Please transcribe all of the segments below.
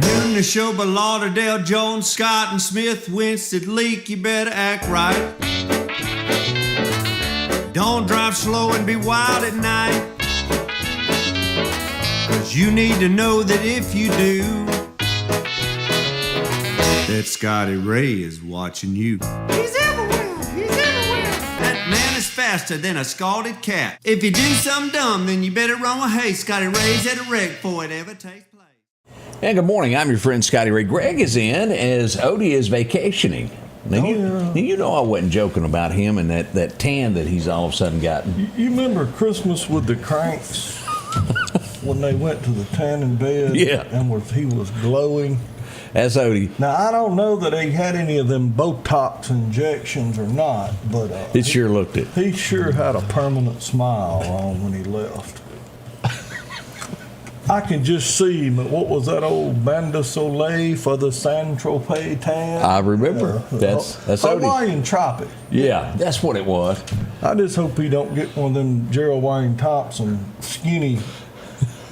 Doing the show by Lauderdale, Jones, Scott, and Smith. Winston, Leak, you better act right. Don't drive slow and be wild at night. 'Cause you need to know that if you do, that Scotty Ray is watching you. He's everywhere, he's everywhere. That man is faster than a scalded cat. If you do something dumb, then you better run with haste. Scotty Ray's at a wreck before it ever takes place. And good morning. I'm your friend Scotty Ray. Greg is in as Odie is vacationing. Now, you know I wasn't joking about him and that tan that he's all of a sudden gotten. You remember Christmas with the Cranks when they went to the tanning bed? Yeah. And he was glowing. That's Odie. Now, I don't know that he had any of them Botox injections or not, but It sure looked it. he sure had a permanent smile on when he left. I can just see him. What was that old Bande de Soleil for the San Tropez tan? I remember. That's Odie. Hawaiian Tropic. Yeah, that's what it was. I just hope he don't get one of them Gerald Wayne Thompson skinny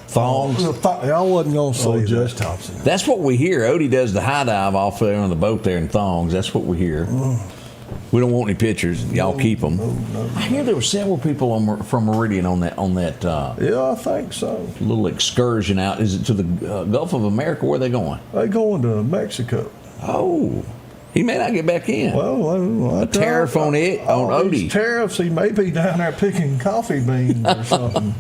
Thongs. I wasn't going to say Judge that. Thompson. That's what we hear. Odie does the high dive off there on the boat there in thongs. That's what we hear. We don't want any pictures. Y'all keep them. No. I hear there were several people from Meridian on that Yeah, I think so. little excursion out. Is it to the Gulf of America? Where are they going? They going to Mexico. Oh, he may not get back in. Well, A tariff on it, on all Odie. these tariffs, he may be down there picking coffee beans or something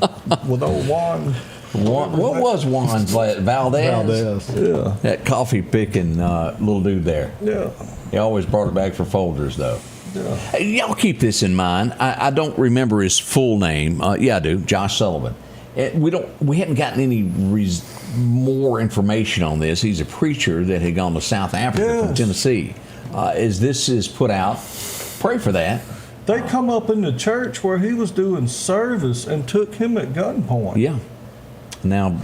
with old Juan. What was Juan's last? Valdez? Yeah. That coffee picking little dude there. Yeah. He always brought it back for folders, though. Yeah. Hey, y'all keep this in mind. I don't remember his full name. Yeah, I do. Josh Sullivan. We hadn't gotten any more information on this. He's a preacher that had gone to South Africa from Tennessee. As this is put out, pray for that. They come up in the church where he was doing service and took him at gunpoint. Yeah. Now,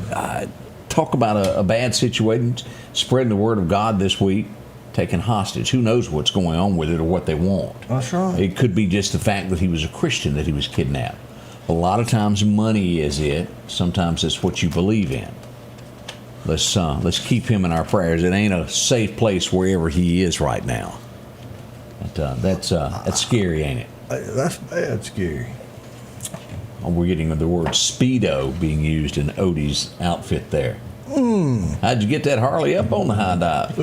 talk about a bad situation, spreading the word of God this week, taken hostage. Who knows what's going on with it or what they want? That's right. It could be just the fact that he was a Christian that he was kidnapped. A lot of times money is it. Sometimes it's what you believe in. Let's keep him in our prayers. It ain't a safe place wherever he is right now. But, that's scary, ain't it? That's bad scary. We're getting the word Speedo being used in Odie's outfit there. How'd you get that Harley up on the high dive?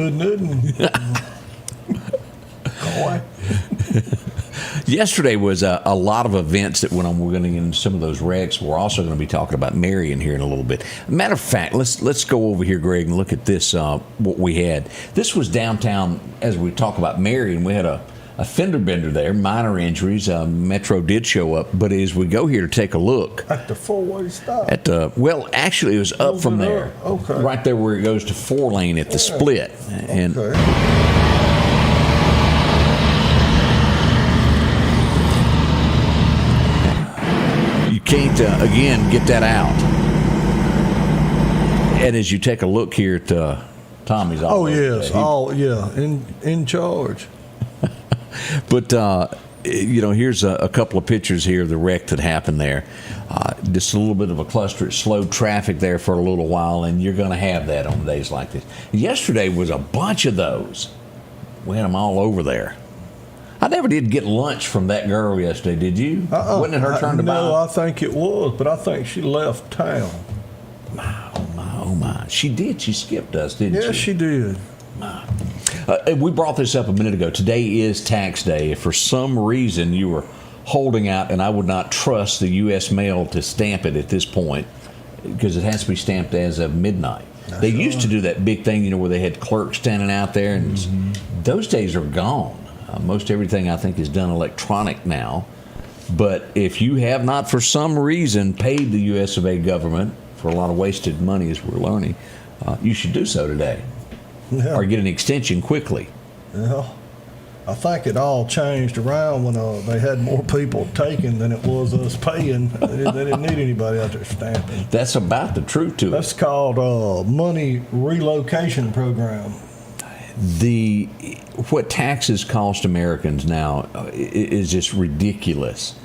Yesterday was a lot of events that went on. We're going to get into some of those wrecks. We're also going to be talking about Marion here in a little bit. Matter of fact, let's go over here, Greg, and look at this, what we had. This was downtown. As we talk about Marion, we had a fender bender there, minor injuries. Metro did show up, but as we go here to take a look At the four-way stop. well, actually, it was up from there, Okay. right there where it goes to 4-lane at the split, and Okay. you can't again get that out. And as you take a look here at Tommy's, all Oh, over yes. there. In charge. But, here's a couple of pictures here of the wreck that happened there. Just a little bit of a cluster. It slowed traffic there for a little while, and you're going to have that on days like this. Yesterday was a bunch of those. We had them all over there. I never did get lunch from that girl yesterday, did you? Wasn't it her turn to buy? No, I think it was, but I think she left town. Oh, my. She did. She skipped us, didn't she? Yes, she did. We brought this up a minute ago. Today is tax day. If for some reason you were holding out, and I would not trust the U.S. mail to stamp it at this point, because it has to be stamped as of midnight. They used to do that big thing, where they had clerks standing out there, and those days are gone. Most everything, I think, is done electronic now. But if you have not, for some reason, paid the U.S. of A. government for a lot of wasted money, as we're learning, you should do so today. Yeah. Or get an extension quickly. Yeah. I think it all changed around when they had more people taking than it was us paying. They didn't need anybody out there stamping. That's about the truth to it. That's called money relocation program. What taxes cost Americans now is just ridiculous.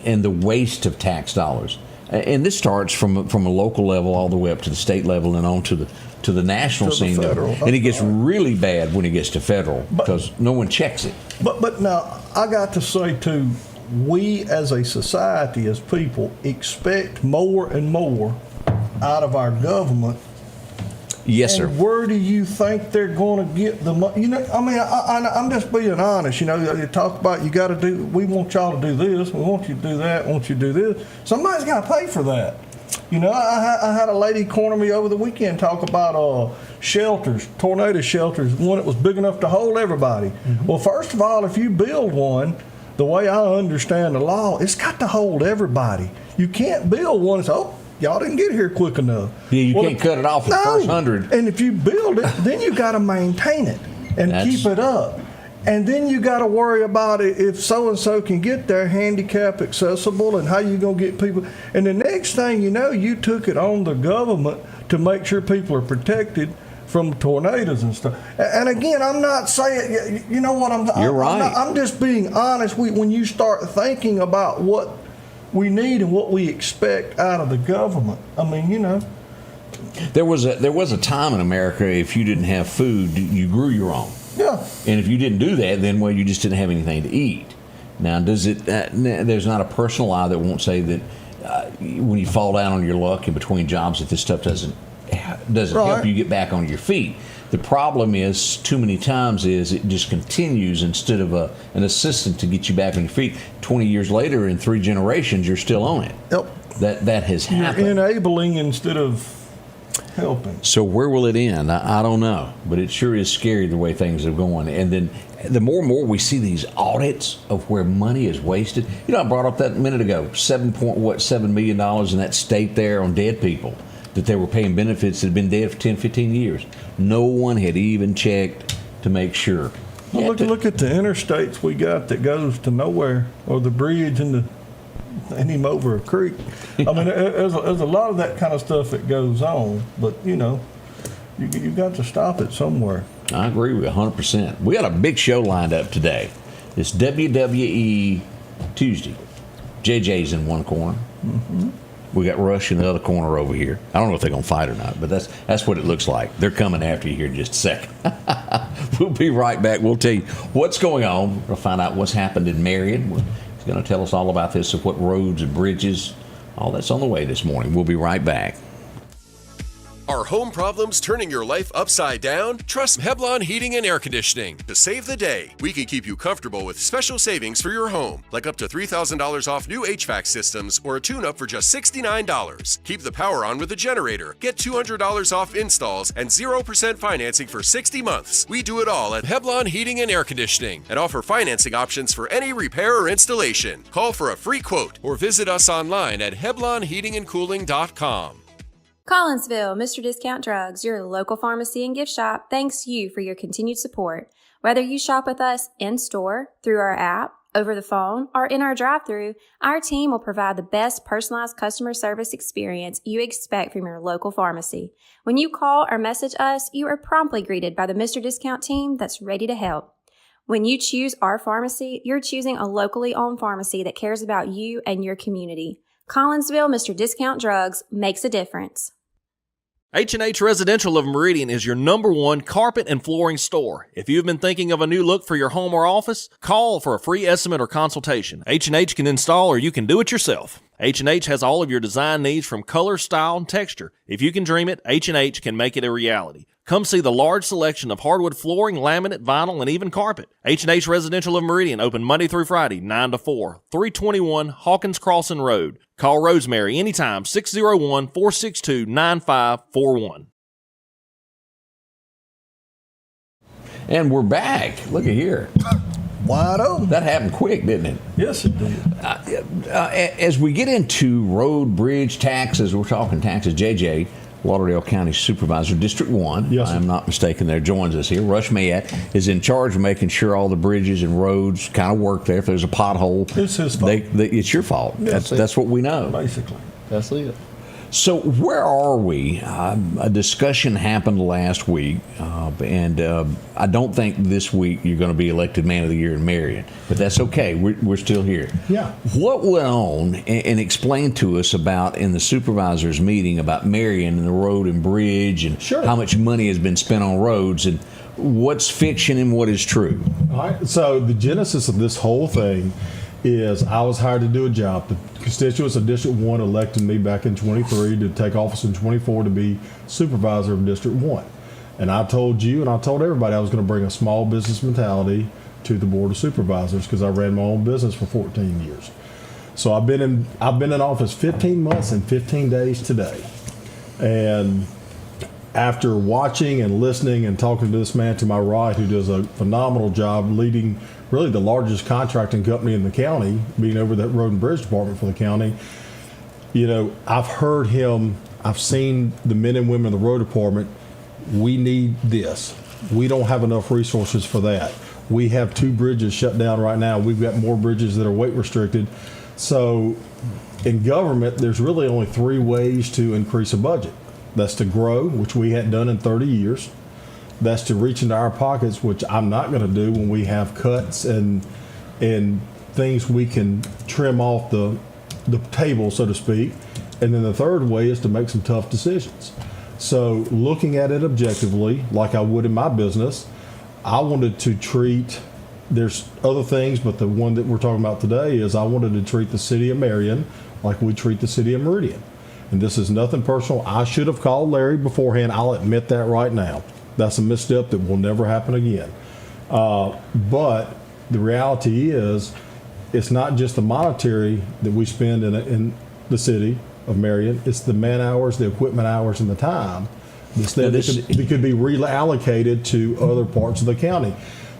and the waste of tax dollars. And this starts from a local level all the way up to the state level and on to the national scene. And it gets really bad when it gets to federal because no one checks it. But now, I got to say, too, we as a society, as people, expect more and more out of our government. Yes, sir. And where do you think they're going to get the money? You know, I mean, I'm just being honest. You know, you talk about you got to do. We want y'all to do this. We want you to do that. We want you to do this. Somebody's got to pay for that. You know, I had a lady corner me over the weekend talk about shelters, tornado shelters, one that was big enough to hold everybody. Mm-hmm. Well, first of all, if you build one, the way I understand the law, it's got to hold everybody. You can't build one and say, oh, y'all didn't get here quick enough. Yeah, you can't cut it off at the first 100. And if you build it, then you got to maintain it and keep it up. And then you got to worry about it if so-and-so can get there, handicap accessible, and how you going to get people. And the next thing you know, you took it on the government to make sure people are protected from tornadoes and stuff. And again, I'm not saying, you know what, You're right. I'm just being honest. When you start thinking about what we need and what we expect out of the government, I mean, you know. There was a time in America, if you didn't have food, you grew your own. Yeah. And if you didn't do that, then, well, you just didn't have anything to eat. Now, there's not a personal eye that won't say that when you fall down on your luck in between jobs that this stuff doesn't help you get back on your feet. The problem is, too many times it just continues instead of an assistant to get you back on your feet. 20 years later, in 3 generations, you're still on it. Yep. That has happened. You're enabling instead of helping. So where will it end? I don't know, but it sure is scary the way things are going. And then the more and more we see these audits of where money is wasted. You know, I brought up that a minute ago, $7 million in that state there on dead people that they were paying benefits that had been dead for 10, 15 years. No one had even checked to make sure. Well, look at the interstates we got that goes to nowhere, or the bridge and him over a creek. I mean, there's a lot of that kind of stuff that goes on, but you know, you got to stop it somewhere. I agree with you 100%. We got a big show lined up today. It's WWE Tuesday. JJ's in one corner. Mm-hmm. We got Rush in the other corner over here. I don't know if they're going to fight or not, but that's what it looks like. They're coming after you here in just a second. We'll be right back. We'll tell you what's going on. We'll find out what's happened in Marion. He's going to tell us all about this, of what roads and bridges, all that's on the way this morning. We'll be right back. Are home problems turning your life upside down? Trust Heblon Heating and Air Conditioning to save the day. We can keep you comfortable with special savings for your home, like up to $3,000 off new HVAC systems or a tune-up for just $69. Keep the power on with a generator. Get $200 off installs and 0% financing for 60 months. We do it all at Heblon Heating and Air Conditioning and offer financing options for any repair or installation. Call for a free quote or visit us online at HeblonHeatingandCooling.com. Collinsville, Mr. Discount Drugs, your local pharmacy and gift shop, thanks you for your continued support. Whether you shop with us in-store, through our app, over the phone, or in our drive-thru, our team will provide the best personalized customer service experience you expect from your local pharmacy. When you call or message us, you are promptly greeted by the Mr. Discount team that's ready to help. When you choose our pharmacy, you're choosing a locally owned pharmacy that cares about you and your community. Collinsville, Mr. Discount Drugs makes a difference. H&H Residential of Meridian is your #1 carpet and flooring store. If you've been thinking of a new look for your home or office, call for a free estimate or consultation. H&H can install or you can do it yourself. H&H has all of your design needs from color, style, and texture. If you can dream it, H&H can make it a reality. Come see the large selection of hardwood flooring, laminate, vinyl, and even carpet. H&H Residential of Meridian, open Monday through Friday, 9 to 4, 321 Hawkins Crossing Road. Call Rosemary anytime, 601-462-9541. And we're back. Look at here. Wide open. That happened quick, didn't it? Yes, it did. As we get into road, bridge, taxes, we're talking taxes. JJ, Lauderdale County Supervisor, District 1, yes, I'm not mistaken there, joins us here. Rush Mayatt is in charge of making sure all the bridges and roads kind of work there. If there's a pothole, it's his fault. It's your fault. Yes, that's what we know. Basically. That's it. So where are we? A discussion happened last week, and I don't think this week you're going to be elected Man of the Year in Marion, but that's okay. We're still here. Yeah. What went on, and explain to us about in the supervisors meeting about Marion and the road and bridge and Sure. how much money has been spent on roads and what's fiction and what is true. All right. So the genesis of this whole thing is I was hired to do a job. The constituents of District 1 elected me back in 23 to take office in 24 to be supervisor of District 1. And I told you and I told everybody I was going to bring a small business mentality to the Board of Supervisors because I ran my own business for 14 years. So I've been in office 15 months and 15 days today. And after watching and listening and talking to this man to my right who does a phenomenal job leading really the largest contracting company in the county, being over that road and bridge department for the county, I've heard him, I've seen the men and women of the road department. We need this. We don't have enough resources for that. We have 2 bridges shut down right now. We've got more bridges that are weight restricted. So in government, there's really only 3 ways to increase a budget. That's to grow, which we hadn't done in 30 years. That's to reach into our pockets, which I'm not going to do when we have cuts and things we can trim off the table, so to speak. And then the third way is to make some tough decisions. So looking at it objectively, like I would in my business, I wanted to treat, there's other things, but the one that we're talking about today is I wanted to treat the city of Marion like we treat the city of Meridian. And this is nothing personal. I should have called Larry beforehand. I'll admit that right now. That's a misstep that will never happen again. But the reality is, it's not just the monetary that we spend in the city of Marion. It's the man hours, the equipment hours, and the time that could be reallocated to other parts of the county.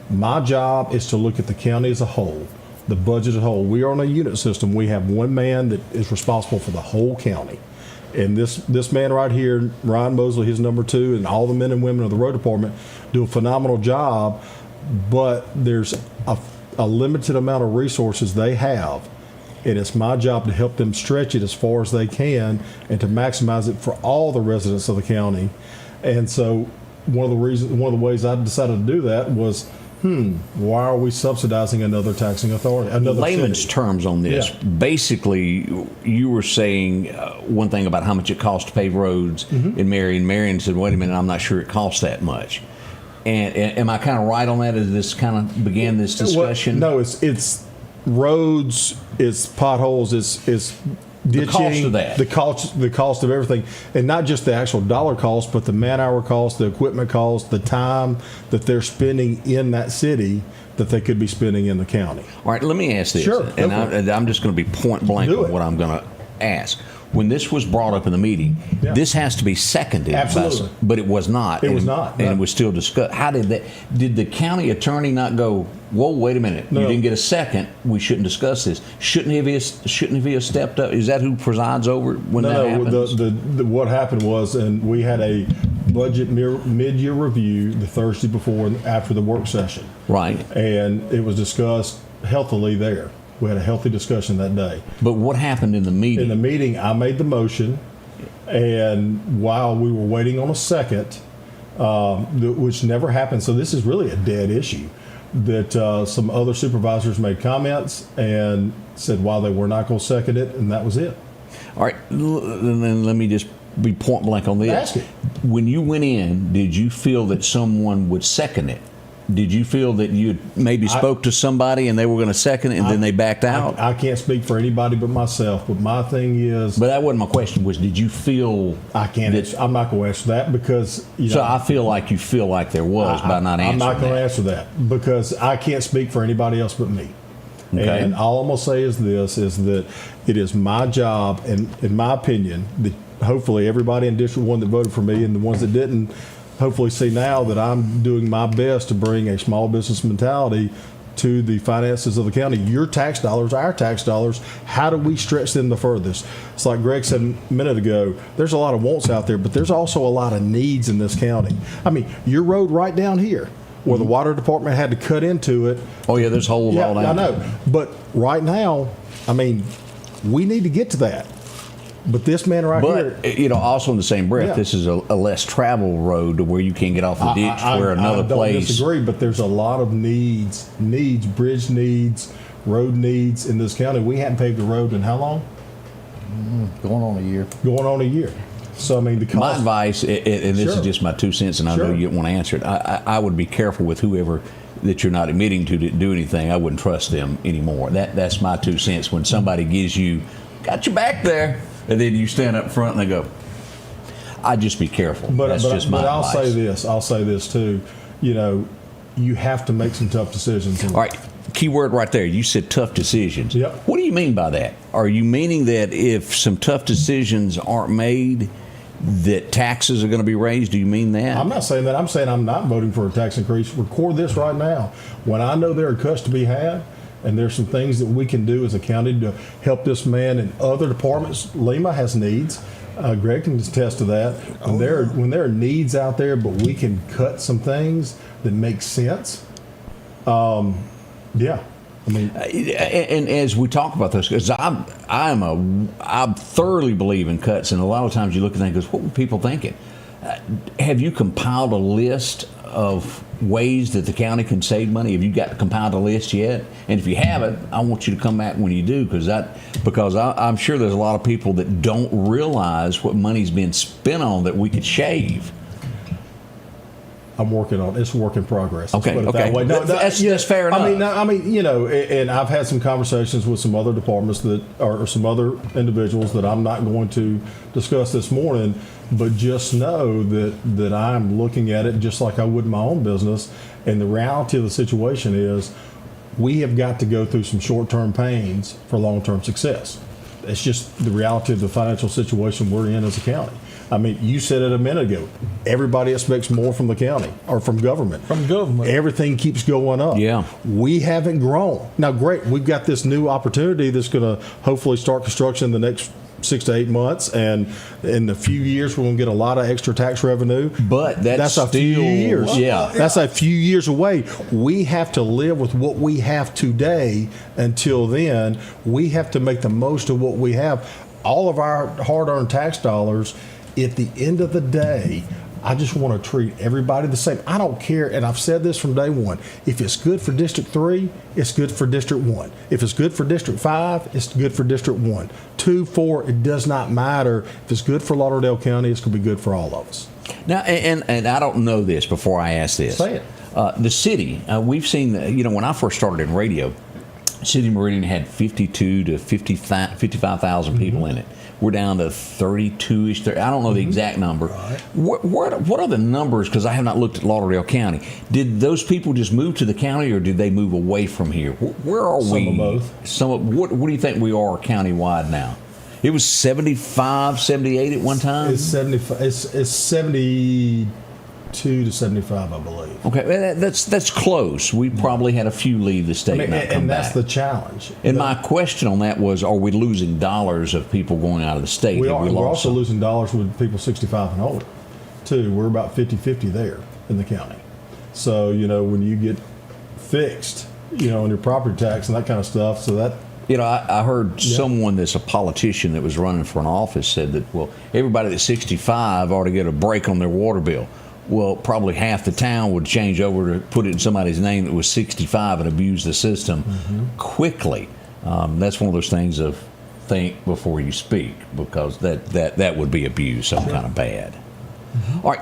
My job is to look at the county as a whole, the budget as a whole. We are on a unit system. We have one man that is responsible for the whole county. And this man right here, Ryan Mosley, his number 2, and all the men and women of the road department do a phenomenal job, but there's a limited amount of resources they have. And it's my job to help them stretch it as far as they can and to maximize it for all the residents of the county. And so one of the ways I decided to do that was, why are we subsidizing another taxing authority? Another layman's city? terms on this. Yeah. Basically, you were saying one thing about how much it costs to pave roads in Marion. Marion said, wait a minute, I'm not sure it costs that much. And am I kind of right on that as this kind of began this discussion? Well, no, it's roads, it's potholes, it's ditching, the cost of that. the cost of everything, and not just the actual dollar cost, but the man-hour cost, the equipment cost, the time that they're spending in that city that they could be spending in the county. All right, let me ask this, Sure, and I'm just going to be point blank on what I'm going to ask. When this was brought up in the meeting, this has to be seconded. Absolutely. But it was not. It was not. And it was still discussed. How did that? Did the county attorney not go, whoa, wait a minute, No. you didn't get a second, we shouldn't discuss this? Shouldn't he have stepped up? Is that who presides over it when that happens? What happened was, and we had a budget mid-year review the Thursday before and after the work session. Right. And it was discussed healthily there. We had a healthy discussion that day. But what happened in the meeting? In the meeting, I made the motion, and while we were waiting on a second, which never happened, so this is really a dead issue, that some other supervisors made comments and said why they were not going to second it, and that was it. All right, then let me just be point blank on this. Ask it. When you went in, did you feel that someone would second it? Did you feel that you maybe spoke to somebody and they were going to second it and then they backed out? I can't speak for anybody but myself, but my thing is... But that wasn't my question. Was did you feel... I'm not going to answer that because... So I feel like you feel like there was by not answering I'm not going to that. answer that because I can't speak for anybody else but me. Okay. And all I'm going to say is this, is that it is my job, and in my opinion, that hopefully everybody in District 1 that voted for me and the ones that didn't hopefully see now that I'm doing my best to bring a small business mentality to the finances of the county. Your tax dollars, our tax dollars, how do we stretch them the furthest? It's like Greg said a minute ago, there's a lot of wants out there, but there's also a lot of needs in this county. I mean, your road right down here, where the water department had to cut into it. Oh, yeah, there's holes all down I know. But right now, I mean, we need to get to that. But this man right here. But, also in the same breath, this is a less travel road to where you can't get off the ditch where another place. I don't disagree, but there's a lot of needs, bridge needs, road needs in this county. We hadn't paved the road in how long? Going on a year. So, I mean, the cost. My advice, and this is just my 2 cents, and I know you don't want to answer it, I would be careful with whoever that you're not admitting to do anything. I wouldn't trust them anymore. That's my 2 cents. When somebody gives you, got your back there, and then you stand up front and they go, I'd just be careful. That's just my advice. I'll say this too. You have to make some tough decisions. All right. Key word right there. You said tough decisions. Yep. What do you mean by that? Are you meaning that if some tough decisions aren't made, that taxes are going to be raised? Do you mean that? I'm not saying that. I'm saying I'm not voting for a tax increase. Record this right now. When I know there are cuts to be had, and there's some things that we can do as a county to help this man and other departments. Lima has needs. Greg can attest to that. When there are needs out there, but we can cut some things that make sense. Yeah. I mean, and as we talk about this, because I thoroughly believe in cuts, and a lot of times you look and think, what were people thinking? Have you compiled a list of ways that the county can save money? Have you compiled a list yet? And if you haven't, I want you to come back when you do, because I'm sure there's a lot of people that don't realize what money's being spent on that we could shave. I'm working on it. It's a work in progress. Okay. No, that's fair enough. I mean, and I've had some conversations with some other departments or some other individuals that I'm not going to discuss this morning, but just know that I'm looking at it just like I would in my own business. And the reality of the situation is we have got to go through some short-term pains for long-term success. It's just the reality of the financial situation we're in as a county. I mean, you said it a minute ago. Everybody expects more from the county or from government. Everything keeps going up. Yeah. We haven't grown. Now, great. We've got this new opportunity that's going to hopefully start construction in the next 6 to 8 months, and in a few years we're going to get a lot of extra tax revenue. But that's a few years. Yeah, that's a few years away. We have to live with what we have today. Until then, we have to make the most of what we have. All of our hard-earned tax dollars. At the end of the day, I just want to treat everybody the same. I don't care, and I've said this from day one. If it's good for District 3, it's good for District 1. If it's good for District 5, it's good for District 1. 2, 4, it does not matter. If it's good for Lauderdale County, it's going to be good for all of us. Now, and I don't know this before I ask this. Say it. The city, we've seen, when I first started in radio, City of Meridian had 52 to 55,000 people in it. We're down to 32-ish. I don't know the exact number. Right. What are the numbers? Because I have not looked at Lauderdale County. Did those people just move to the county, or did they move away from here? Where are we? Some of both. What do you think we are countywide now? It was 75, 78 at one time? It's 75. It's 72 to 75, I believe. Okay, that's close. We probably had a few leave the state and not come and back. that's the challenge. And my question on that was, are we losing dollars of people going out of the state? We are. We're also losing dollars with people 65 and older, too. We're about 50-50 there in the county. So, when you get fixed, on your property tax and that kind of stuff, so that... I heard someone that's a politician that was running for an office said that, everybody that's 65 ought to get a break on their water bill. Well, probably half the town would change over to put it in somebody's name that was 65 and abuse the system quickly. That's one of those things of think before you speak, because that would be abuse, some kind of bad. All right,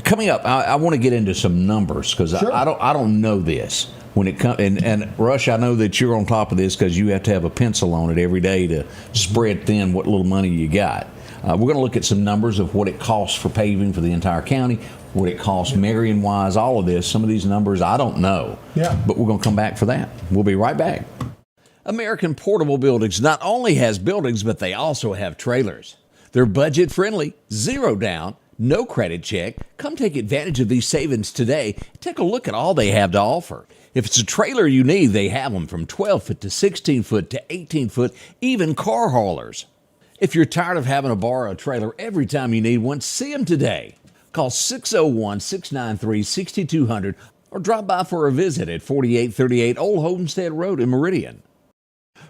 coming up, I want to get into some numbers, because I don't know this. When it comes, and Rush, I know that you're on top of this because you have to have a pencil on it every day to spread thin what little money you got. We're going to look at some numbers of what it costs for paving for the entire county, what it costs Marion-wise, all of this. Some of these numbers I don't know, but we're going to come back for that. We'll be right back. American Portable Buildings not only has buildings, but they also have trailers. They're budget-friendly, zero down, no credit check. Come take advantage of these savings today. Take a look at all they have to offer. If it's a trailer you need, they have them from 12-foot to 16-foot to 18-foot, even car haulers. If you're tired of having to borrow a trailer every time you need one, see them today. Call 601-693-6200 or drop by for a visit at 4838 Old Homestead Road in Meridian.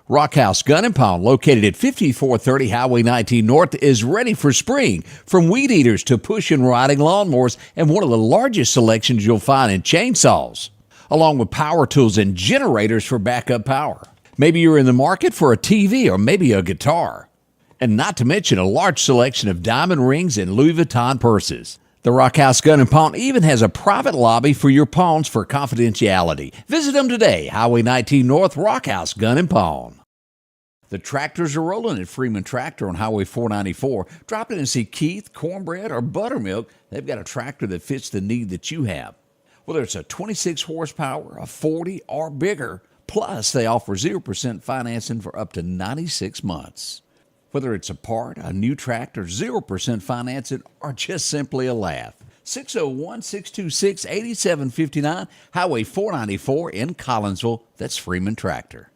Rockhouse Gun and Pawn, located at 5430 Highway 19 North, is ready for spring. From weed eaters to push and riding lawnmowers, and one of the largest selections you'll find in chainsaws, along with power tools and generators for backup power. Maybe you're in the market for a TV or maybe a guitar. And not to mention a large selection of diamond rings and Louis Vuitton purses. The Rockhouse Gun and Pawn even has a private lobby for your pawns for confidentiality. Visit them today, Highway 19 North, Rockhouse Gun and Pawn. The tractors are rolling at Freeman Tractor on Highway 494. Drop in and see Keith, Cornbread, or Buttermilk. They've got a tractor that fits the need that you have. Whether it's a 26 horsepower, a 40, or bigger. Plus, they offer 0% financing for up to 96 months. Whether it's a part, a new tractor, 0% financing, or just simply a laugh. 601-626-8759, Highway 494 in Collinsville. That's Freeman Tractor.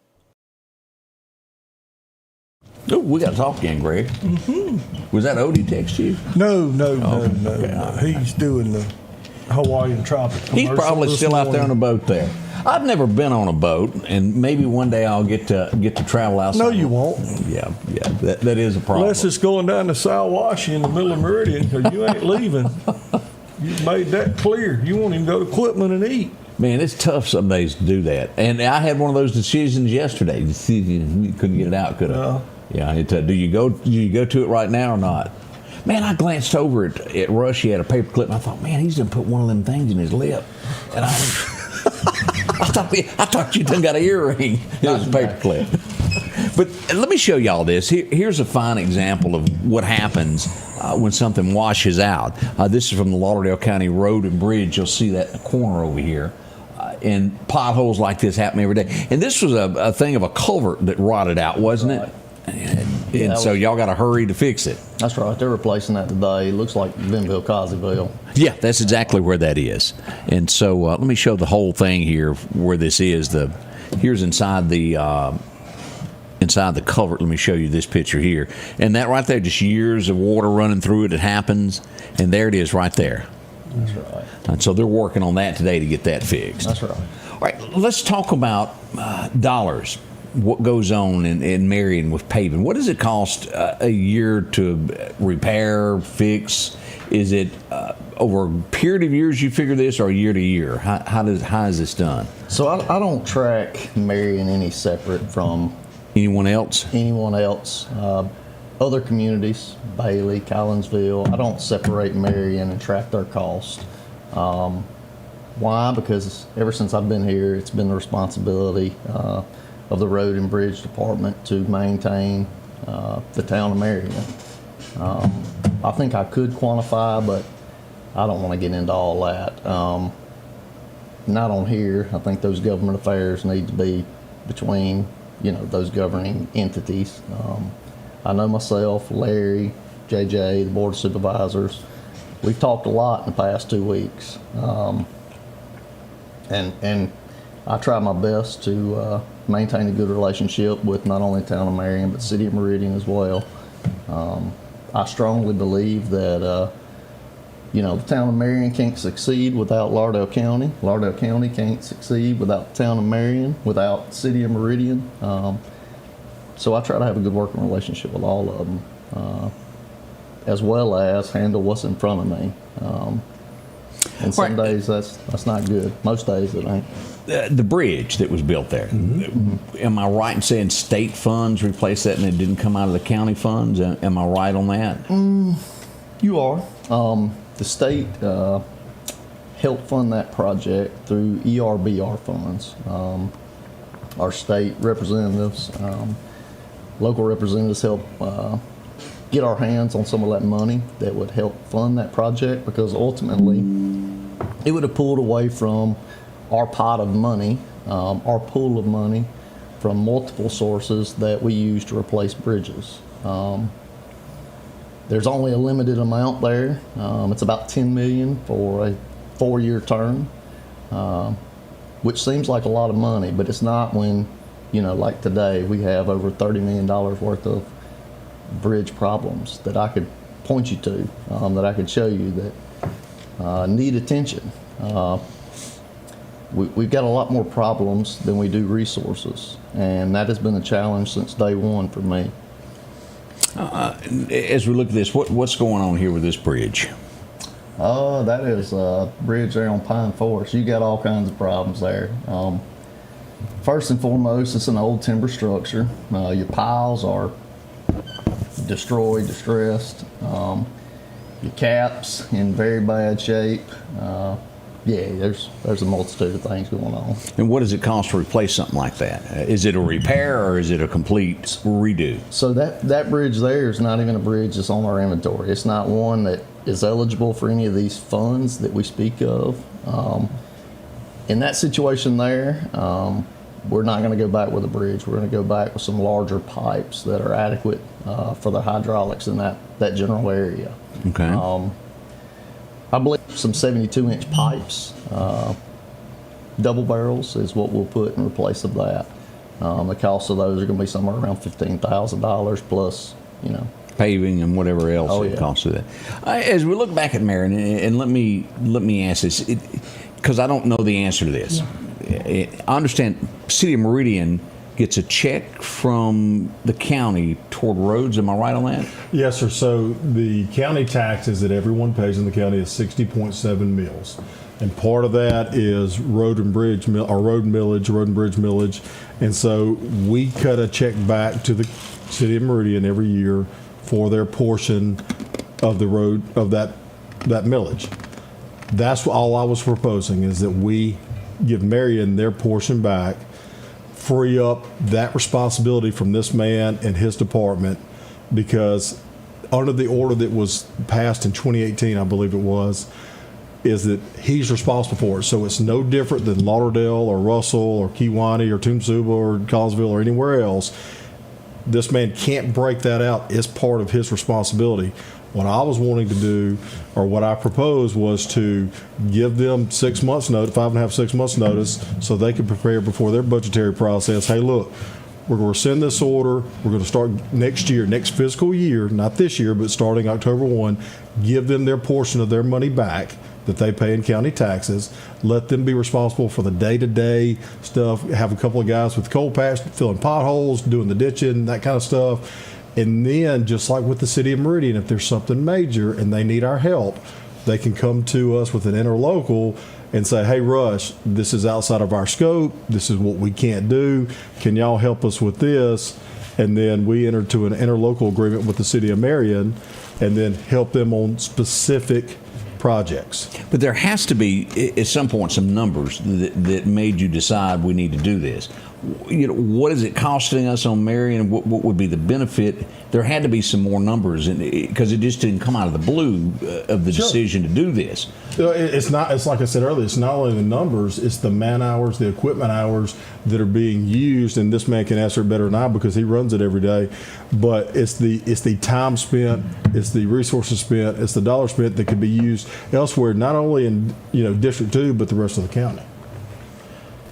Oh, we got to talk again, Greg. Mm-hmm. Was that Odie text you? No. Okay. He's doing the Hawaiian Tropic. He's probably still out there on a boat there. I've never been on a boat, and maybe one day I'll get to travel outside. No, you won't. Yeah, that is a problem. Unless it's going down to Salwashi in the middle of Meridian, because you ain't leaving. You've made that clear. You won't even go to Quitman and eat. Man, it's tough some days to do that. And I had one of those decisions yesterday. You couldn't get it out, could I? No. Yeah. Do you go to it right now or not? Man, I glanced over at Rush. He had a paper clip, and I thought, man, he's gonna put one of them things in his lip. And I thought you done got an earring. It was a paper clip. But let me show y'all this. Here's a fine example of what happens when something washes out. This is from the Lauderdale County Road and Bridge. You'll see that in the corner over here. And potholes like this happen every day. And this was a thing of a culvert that rotted out, wasn't it? And so y'all got to hurry to fix it. That's right. They're replacing that today. It looks like Benville, Cosbyville. Yeah, that's exactly where that is. And so let me show the whole thing here where this is. Here's inside the culvert. Let me show you this picture here. And that right there, just years of water running through it. It happens. And there it is right there. That's right. And so they're working on that today to get that fixed. That's right. All right, let's talk about dollars. What goes on in Marion with paving? What does it cost a year to repair, fix? Is it over a period of years you figure this, or year to year? How is this done? So I don't track Marion any separate from anyone else. Other communities, Bailey, Collinsville, I don't separate Marion and track their cost. Why? Because ever since I've been here, it's been the responsibility of the Road and Bridge Department to maintain the town of Marion. I think I could quantify, but I don't want to get into all that. Not on here. I think those government affairs need to be between, those governing entities. I know myself, Larry, JJ, the Board of Supervisors, we've talked a lot in the past 2 weeks. And I try my best to maintain a good relationship with not only the town of Marion, but City of Meridian as well. I strongly believe that, the town of Marion can't succeed without Lauderdale County. Lauderdale County can't succeed without the town of Marion, without City of Meridian. So I try to have a good working relationship with all of them, as well as handle what's in front of me. And some days that's not good. Most days it ain't. The bridge that was built there. Mm-hmm. Am I right in saying state funds replaced that and it didn't come out of the county funds? Am I right on that? You are. The state helped fund that project through ERBR funds. Our state representatives, local representatives helped get our hands on some of that money that would help fund that project, because ultimately it would have pulled away from our pot of money, our pool of money, from multiple sources that we use to replace bridges. There's only a limited amount there. It's about $10 million for a 4-year term, which seems like a lot of money, but it's not when, like today, we have over $30 million worth of bridge problems that I could point you to, that I could show you that need attention. we've got a lot more problems than we do resources, and that has been a challenge since day one for me. As we look at this, what's going on here with this bridge? That is a bridge there on Pine Forest. You got all kinds of problems there. First and foremost, it's an old timber structure. Your piles are destroyed, distressed. Your caps in very bad shape. There's a multitude of things going on. And what does it cost to replace something like that? Is it a repair or is it a complete redo? So that bridge there is not even a bridge that's on our inventory. It's not one that is eligible for any of these funds that we speak of. In that situation there, we're not going to go back with a bridge. We're going to go back with some larger pipes that are adequate for the hydraulics in that general area. Okay. I believe some 72-inch pipes, double barrels, is what we'll put in place of that. The cost of those are going to be somewhere around $15,000 plus, paving and whatever else it costs of that. As we look back at Marion, and let me ask this, because I don't know the answer to this. I understand City of Meridian gets a check from the county toward roads. Am I right on that? Yes, sir. So the county taxes that everyone pays in the county is 60.7 mills. And part of that is road and bridge millage. And so we cut a check back to the City of Meridian every year for their portion of the road, of that millage. That's all I was proposing, is that we give Marion their portion back, free up that responsibility from this man and his department, because under the order that was passed in 2018, I believe it was, is that he's responsible for it. So it's no different than Lauderdale or Russell or Kewanee or Toomsuba or Collinsville or anywhere else. This man can't break that out. It's part of his responsibility. What I was wanting to do, or what I proposed, was to give them 6 months notice, 5.5, 6 months notice, so they could prepare before their budgetary process. Hey, look, we're going to rescind this order. We're going to start next year, next fiscal year, not this year, but starting October 1, give them their portion of their money back that they pay in county taxes. Let them be responsible for the day-to-day stuff. Have a couple of guys with coal patch, filling potholes, doing the ditching, that kind of stuff. And then, just like with the City of Meridian, if there's something major and they need our help, they can come to us with an interlocal and say, hey, Rush, this is outside of our scope. This is what we can't do. Can y'all help us with this? And then we enter to an interlocal agreement with the City of Marion and then help them on specific projects. But there has to be, at some point, some numbers that made you decide we need to do this. What is it costing us on Marion? What would be the benefit? There had to be some more numbers, because it just didn't come out of the blue of the decision to do this. It's not. It's like I said earlier. It's not only the numbers; it's the man hours, the equipment hours that are being used. And this man can answer it better than I, because he runs it every day. But it's the time spent, it's the resources spent, it's the dollars spent that could be used elsewhere, not only in District 2, but the rest of the county.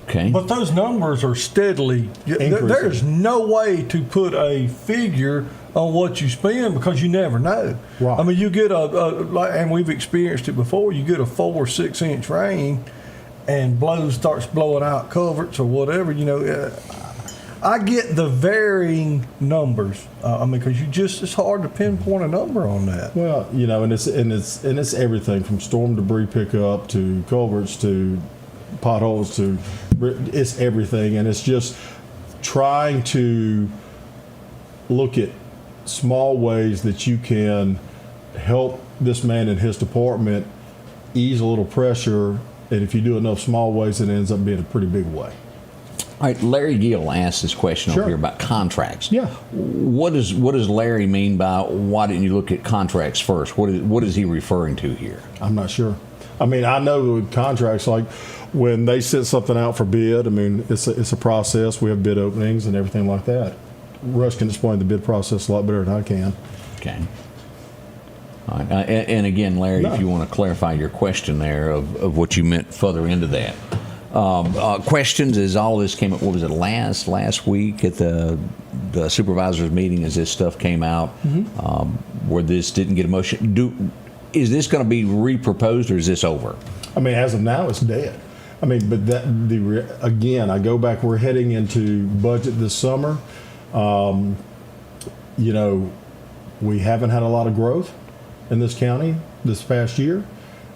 Okay. But those numbers are steadily increasing. There's no way to put a figure on what you spend, because you never know. Right. I mean, you get and we've experienced it before, you get a 4 or 6 inch rain and starts blowing out culverts or whatever, I get the varying numbers. Because it's hard to pinpoint a number on that. Well, and it's everything from storm debris pickup to culverts to potholes to, it's everything. And it's just trying to look at small ways that you can help this man and his department ease a little pressure. And if you do enough small ways, it ends up being a pretty big way. All right, Larry Gill asked this question Sure. over here about contracts. Yeah. What does Larry mean by why didn't you look at contracts first? What is he referring to here? I'm not sure. I know with contracts, like when they send something out for bid, it's a process. We have bid openings and everything like that. Rush can explain the bid process a lot better than I can. Okay. All right. And again, Larry, if you want to clarify your question there of what you meant further into that. Questions as all this came up, what was it, last week at the supervisors meeting, as this stuff came out, where this didn't get a motion. Is this going to be reproposed, or is this over? As of now, it's dead. I mean, but again, I go back. We're heading into budget this summer. You know, we haven't had a lot of growth in this county this past year.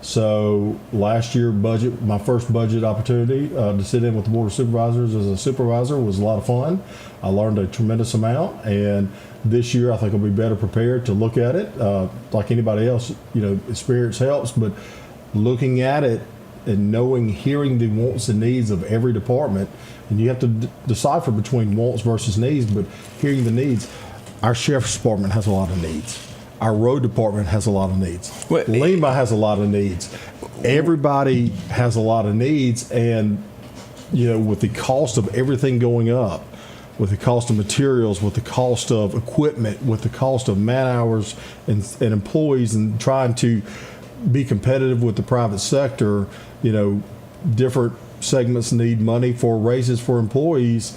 So last year budget, my first budget opportunity to sit in with the Board of Supervisors as a supervisor was a lot of fun. I learned a tremendous amount, and this year I think I'll be better prepared to look at it. Like anybody else, you know, experience helps, but looking at it and knowing, hearing the wants and needs of every department, and you have to decipher between wants versus needs, but hearing the needs. Our sheriff's department has a lot of needs. Our road department has a lot of needs. Lima has a lot of needs. Everybody has a lot of needs, and you know, with the cost of everything going up, with the cost of materials, with the cost of equipment, with the cost of man hours and employees, and trying to be competitive with the private sector, you know, different segments need money for raises for employees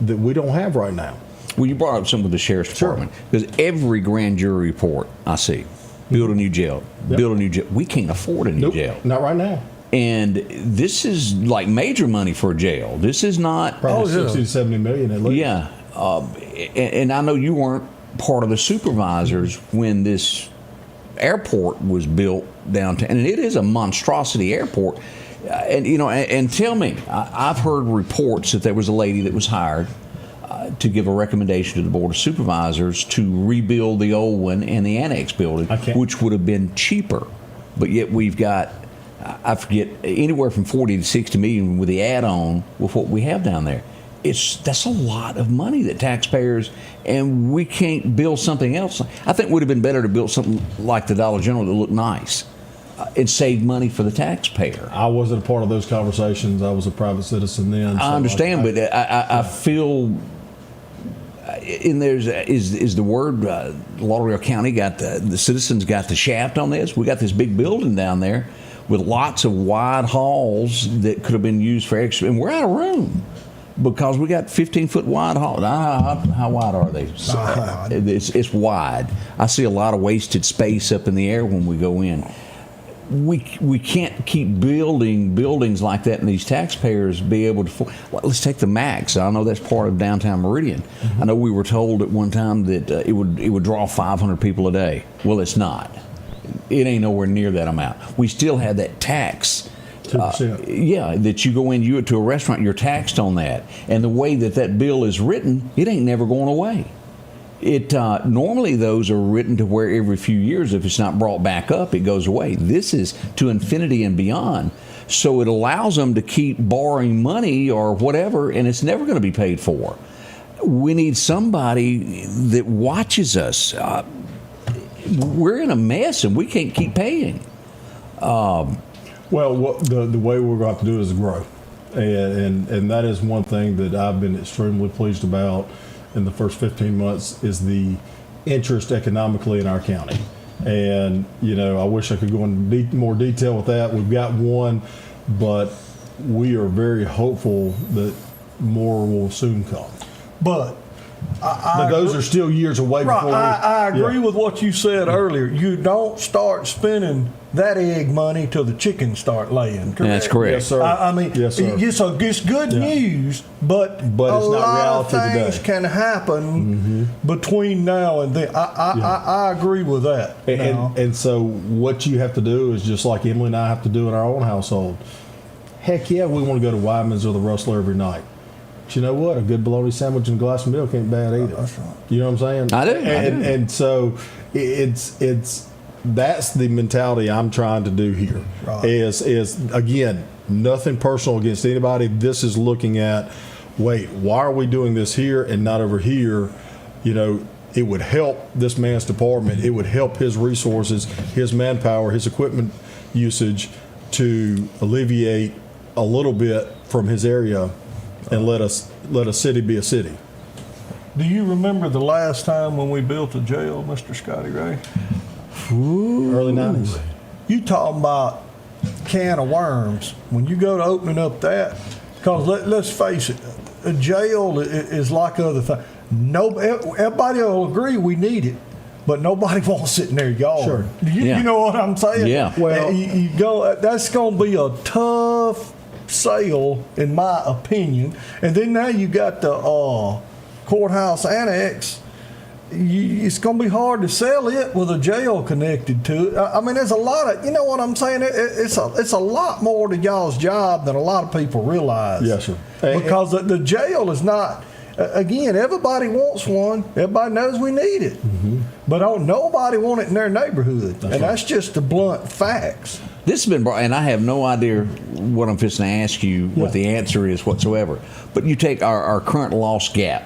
that we don't have right now. Well, you brought up something with the sheriff's department, because every grand jury report I see, build a new jail, build a new jail. We can't afford a new jail. Not right now. And this is like major money for a jail. This is not probably 60 to 70 million at least. Yeah, and I know you weren't part of the supervisors when this airport was built downtown, and it is a monstrosity airport. And you know, and tell me, I've heard reports that there was a lady that was hired to give a recommendation to the Board of Supervisors to rebuild the old one and the annex building, which would have been cheaper. But yet we've got, I forget, anywhere from 40 to 60 million with the add-on with what we have down there. That's a lot of money that taxpayers, and we can't build something else. I think it would have been better to build something like the Dollar General that looked nice and save money for the taxpayer. I wasn't a part of those conversations. I was a private citizen then. So I understand, but I feel... And is the word Lauderdale County got the citizens got the shaft on this? We got this big building down there with lots of wide halls that could have been used for extra, and we're out of room because we got 15-foot wide halls. How wide are they? It's wide. I see a lot of wasted space up in the air when we go in. We can't keep building buildings like that, and these taxpayers be able to. Let's take the Max. I know that's part of downtown Meridian. Mm-hmm. I know we were told at one time that it would draw 500 people a day. Well, it's not. It ain't nowhere near that amount. We still have that tax. 2%. That you go in to a restaurant, you're taxed on that, and the way that bill is written, it ain't never going away. It normally those are written to where every few years, if it's not brought back up, it goes away. This is to infinity and beyond. So it allows them to keep borrowing money or whatever, and it's never going to be paid for. We need somebody that watches us. We're in a mess, and we can't keep paying. Well, the way we're going to have to do it is grow. And that is one thing that I've been extremely pleased about in the first 15 months is the interest economically in our county. And, you know, I wish I could go into more detail with that. We've got one, but we are very hopeful that more will soon come. But those are still years away. Right, before I agree with what you said earlier. You don't start spending that egg money till the chickens start laying. Correct? That's correct. Yes, sir. I mean, yes, sir. It's good news, but it's a not lot of reality things today. can happen between now and then. I agree with that. And so what you have to do is just like Emily and I have to do in our own household. Heck yeah, we want to go to Wyman's or the Rustler every night. But you know what? A good bologna sandwich and a glass of milk ain't bad either. That's right. You know what I'm saying? I do. And so it's that's the mentality I'm trying to do here. Right. Is again, nothing personal against anybody. This is looking at, wait, why are we doing this here and not over here? You know, it would help this man's department. It would help his resources, his manpower, his equipment usage to alleviate a little bit from his area and let a city be a city. Do you remember the last time when we built a jail, Mr. Scotty Ray? Early 90s. You talking about can of worms. When you go to opening up that, because let's face it, a jail is like other things. Everybody will agree we need it, but nobody wants it in their yard. Sure. You know what I'm saying? Yeah. Well, you go. That's going to be a tough sale, in my opinion. And then now you got the courthouse annex. It's going to be hard to sell it with a jail connected to it. I mean, there's a lot of, you know what I'm saying? It's a lot more to y'all's job than a lot of people realize. Yes, sir. Because the jail is not, again, everybody wants one. Everybody knows we need it. Mm-hmm. But nobody want it in their neighborhood. That's just the blunt facts. This has been brought, and I have no idea what I'm fixing to ask you, what the answer is whatsoever. But you take our current Lost Gap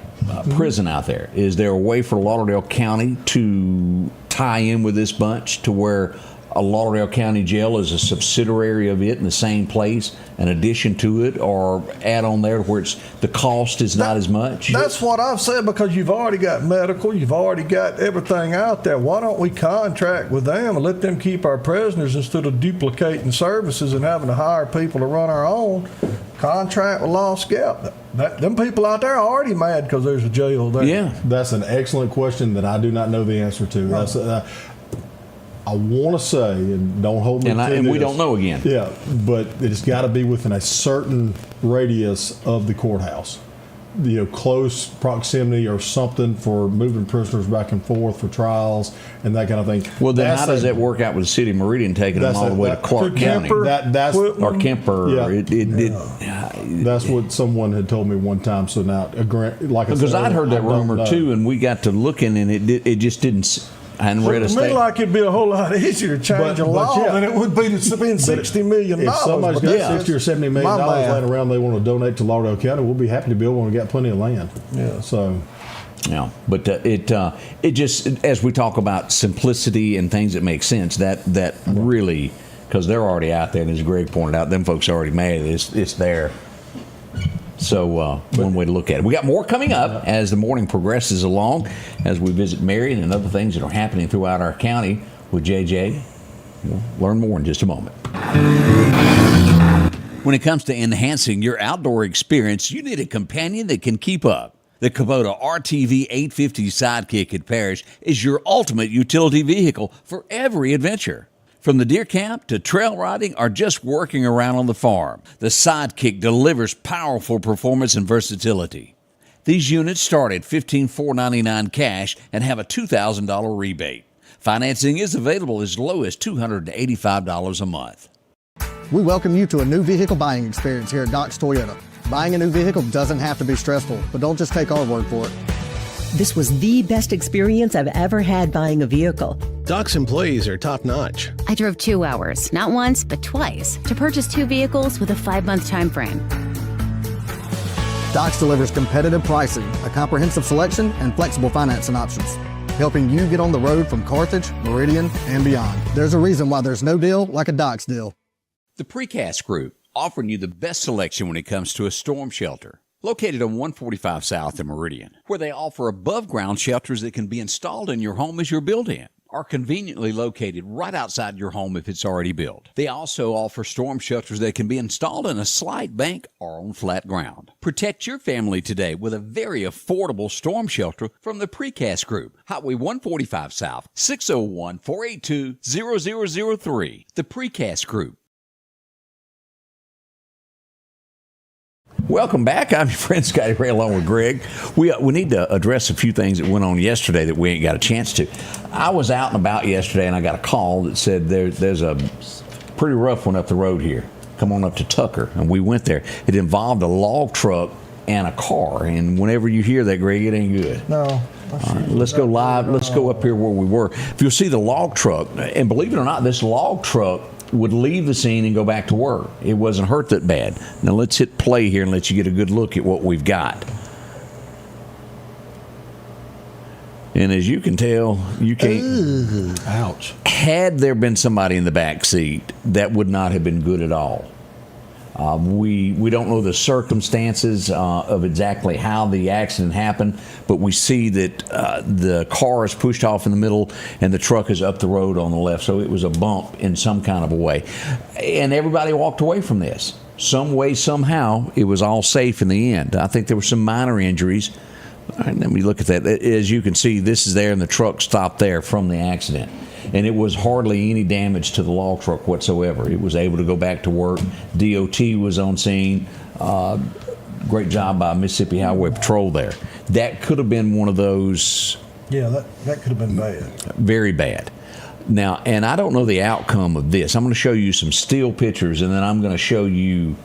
prison out there. Is there a way for Lauderdale County to tie in with this bunch to where a Lauderdale County jail is a subsidiary of it in the same place, an addition to it, or add on there where the cost is not as much? That's what I've said, because you've already got medical, you've already got everything out there. Why don't we contract with them and let them keep our prisoners instead of duplicating services and having to hire people to run our own? Contract with Lost Gap. Them people out there are already mad because there's a jail there. Yeah. That's an excellent question that I do not know the answer to. That's, I want to say, and don't hold me to this. And we don't know again. Yeah, but it's got to be within a certain radius of the courthouse. Close proximity or something for moving prisoners back and forth for trials and that kind of thing. Well, then how does that work out with the city of Meridian taking them all the way to Clark County? Or Kemper. Yeah. That's what someone had told me one time. So now, because I'd heard that rumor too, and we got to looking, and it just didn't. I hadn't read a statement. To me, like it'd be a whole lot easier to change a law than it would be to spend $60 million. If somebody's got $60 or $70 million laying around they want to donate to Lauderdale County, we'll be happy to build one. We've got plenty of land. Yeah. So. Yeah, but it just, as we talk about simplicity and things that make sense, that really, because they're already out there, and as Greg pointed out, them folks are already mad. It's there. So one way to look at it. We got more coming up as the morning progresses along, as we visit Marion and other things that are happening throughout our county with JJ. We'll learn more in just a moment. When it comes to enhancing your outdoor experience, you need a companion that can keep up. The Kubota RTV 850 Sidekick at Parrish is your ultimate utility vehicle for every adventure. From the deer camp to trail riding or just working around on the farm, the Sidekick delivers powerful performance and versatility. These units start at $15,499 cash and have a $2,000 rebate. Financing is available as low as $285 a month. We welcome you to a new vehicle buying experience here at Doc's Toyota. Buying a new vehicle doesn't have to be stressful, but don't just take our word for it. This was the best experience I've ever had buying a vehicle. Doc's employees are top-notch. I drove 2 hours, not once, but twice, to purchase 2 vehicles with a 5-month time frame. Doc's delivers competitive pricing, a comprehensive selection, and flexible financing options, helping you get on the road from Carthage, Meridian, and beyond. There's a reason why there's no deal like a Doc's deal. The Precast Group, offering you the best selection when it comes to a storm shelter. Located on 145 South in Meridian, where they offer above-ground shelters that can be installed in your home as you're built-in, or conveniently located right outside your home if it's already built. They also offer storm shelters that can be installed in a slight bank or on flat ground. Protect your family today with a very affordable storm shelter from the Precast Group. Highway 145 South, 601-482-0003. The Precast Group. Welcome back. I'm your friend Scotty Ray along with Greg. We need to address a few things that went on yesterday that we ain't got a chance to. I was out and about yesterday and I got a call that said there's a pretty rough one up the road here. Come on up to Tucker. And we went there. It involved a log truck and a car. And whenever you hear that, Greg, it ain't good. No. All right, let's go live. Let's go up here where we were. If you'll see the log truck, and believe it or not, this log truck would leave the scene and go back to work. It wasn't hurt that bad. Now let's hit play here and let you get a good look at what we've got. And as you can tell, you can't. Ouch. Had there been somebody in the back seat, that would not have been good at all. We don't know the circumstances of exactly how the accident happened, but we see that the car is pushed off in the middle and the truck is up the road on the left. So it was a bump in some kind of a way. And everybody walked away from this. Some way, somehow, it was all safe in the end. I think there were some minor injuries. All right, let me look at that. As you can see, this is there and the truck stopped there from the accident. and it was hardly any damage to the log truck whatsoever. It was able to go back to work. DOT was on scene. Great job by Mississippi Highway Patrol there. That could have been one of those. Yeah, that could have been bad. Very bad. Now, and I don't know the outcome of this. I'm going to show you some still pictures, and then I'm going to show you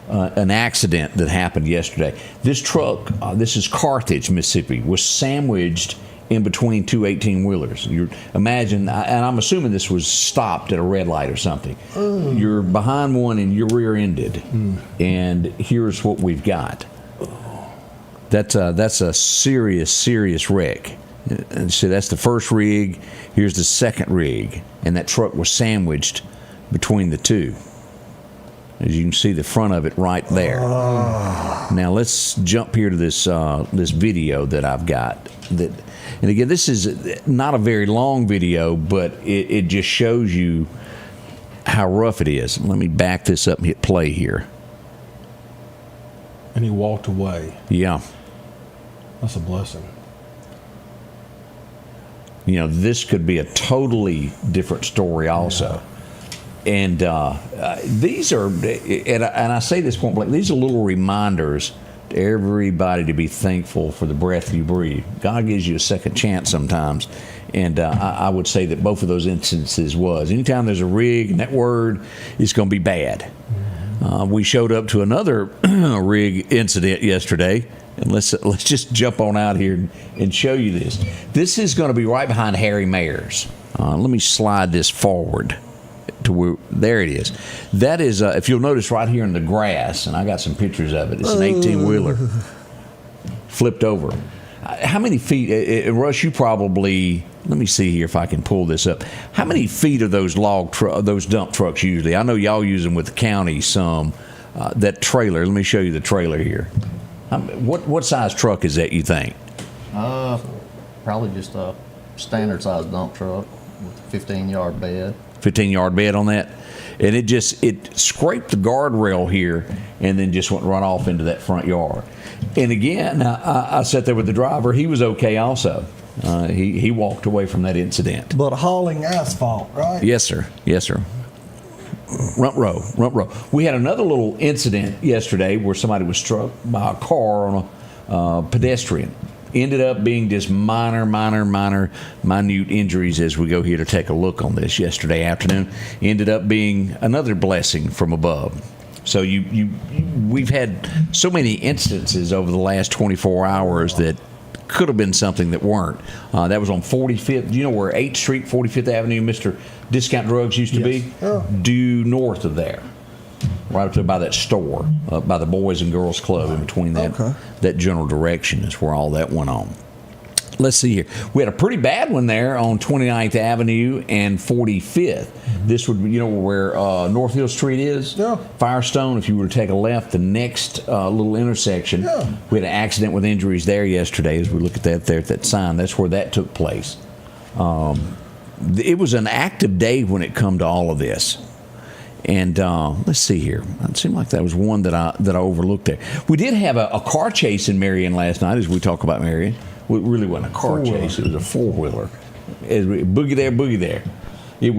an accident that happened yesterday. This truck, this is Carthage, Mississippi, was sandwiched in between two 18-wheelers. Imagine, and I'm assuming this was stopped at a red light or something. You're behind one and you're rear-ended, and here's what we've got. That's a serious wreck. And so that's the first rig. Here's the second rig, and that truck was sandwiched between the two. As you can see, the front of it right there. Now let's jump here to this this video that I've got. And again, this is not a very long video, but it just shows you how rough it is. Let me back this up and hit play here. And he walked away. Yeah. That's a blessing. You know, this could be a totally different story also. Yeah. And these are, and I say this point blank, these are little reminders to everybody to be thankful for the breath you breathe. God gives you a second chance sometimes. And I would say that both of those instances was. Anytime there's a rig and that word, it's going to be bad. We showed up to another rig incident yesterday. And let's just jump on out here and show you this. This is going to be right behind Harry Mayer's. Let me slide this forward to where, there it is. That is, if you'll notice right here in the grass, and I got some pictures of it. It's an 18-wheeler flipped over. How many feet? Rush, you probably. Let me see here if I can pull this up. How many feet are those those dump trucks usually? I know y'all use them with the county some. That trailer. Let me show you the trailer here. What size truck is that, you think? Probably just a standard size dump truck with a 15-yard bed. 15-yard bed on that? And it scraped the guardrail here and then just went right off into that front yard. And again, I sat there with the driver. He was okay also. He walked away from that incident. But hauling asphalt, right? Yes, sir. Yes, sir. Front row. We had another little incident yesterday where somebody was struck by a car on a pedestrian. Ended up being just minute injuries as we go here to take a look on this yesterday afternoon. Ended up being another blessing from above. So we've had so many instances over the last 24 hours that could have been something that weren't. That was on 45th. Do you know where 8th Street, 45th Avenue, Mr. Discount Drugs used to be? Oh. Due north of there. Right up there by that store, by the Boys and Girls Club, in between that general direction is where all that went on. Let's see here. We had a pretty bad one there on 29th Avenue and 45th. This would be, where North Hill Street is? Yeah. Firestone, if you were to take a left, the next little intersection. Yeah. We had an accident with injuries there yesterday as we look at that there at that sign. That's where that took place. It was an active day when it come to all of this. And let's see here. It seemed like that was one that I overlooked there. We did have a car chase in Marion last night as we talk about Marion. It really wasn't a car chase. It was a four-wheeler. Boogie there. It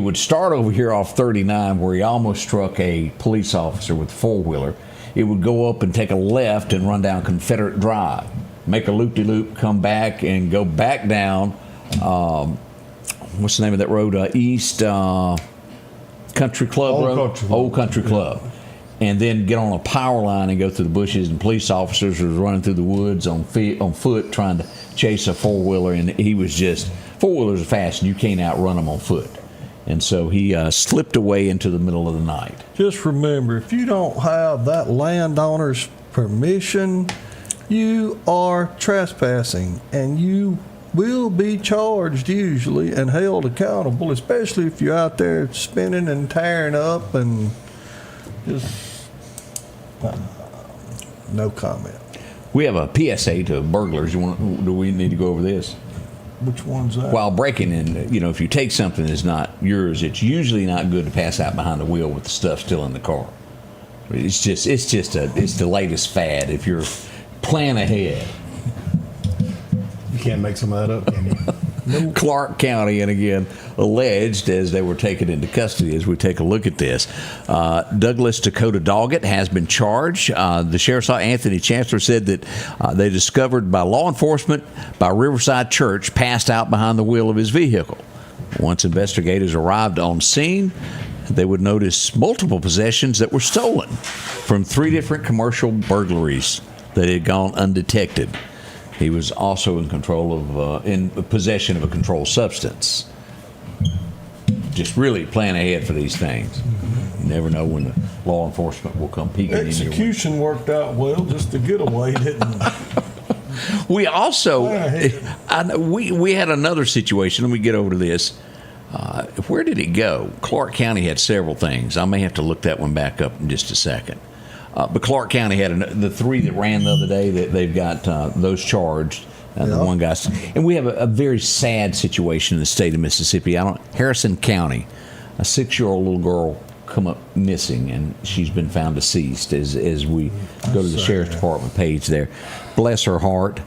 would start over here off 39 where he almost struck a police officer with a four-wheeler. It would go up and take a left and run down Confederate Drive, make a loop-de-loop, come back and go back down. What's the name of that road? East Country Club Road? Old Country Club. And then get on a power line and go through the bushes, and police officers were running through the woods on foot trying to chase a four-wheeler, and he was just, four-wheelers are fast and you can't outrun them on foot. And so he slipped away into the middle of the night. Just remember, if you don't have that landowner's permission, you are trespassing, and you will be charged usually and held accountable, especially if you're out there spinning and tearing up and just no comment. We have a PSA to burglars. Do we need to go over this? Which one's that? While breaking in, if you take something that's not yours, it's usually not good to pass out behind the wheel with the stuff still in the car. It's the latest fad. If you're plan ahead. You can't make some of that up, can you? Clark County, and again, alleged as they were taken into custody as we take a look at this. Douglas Dakota Doggett has been charged. The sheriff's Anthony Chancellor said that they discovered by law enforcement by Riverside Church passed out behind the wheel of his vehicle. Once investigators arrived on scene, they would notice multiple possessions that were stolen from 3 different commercial burglaries that had gone undetected. He was also in possession of a controlled substance. Just really plan ahead for these things. You never know when the law enforcement will come peeking in your window. Execution worked out well, just the getaway didn't. We also, we had another situation. Let me get over to this. Where did it go? Clark County had several things. I may have to look that one back up in just a second. But Clark County had the 3 that ran the other day. That they've got those charged. The one guy, and we have a very sad situation in the state of Mississippi. Harrison County, a 6-year-old little girl come up missing, and she's been found deceased. As we go to the sheriff's department page there, bless her heart.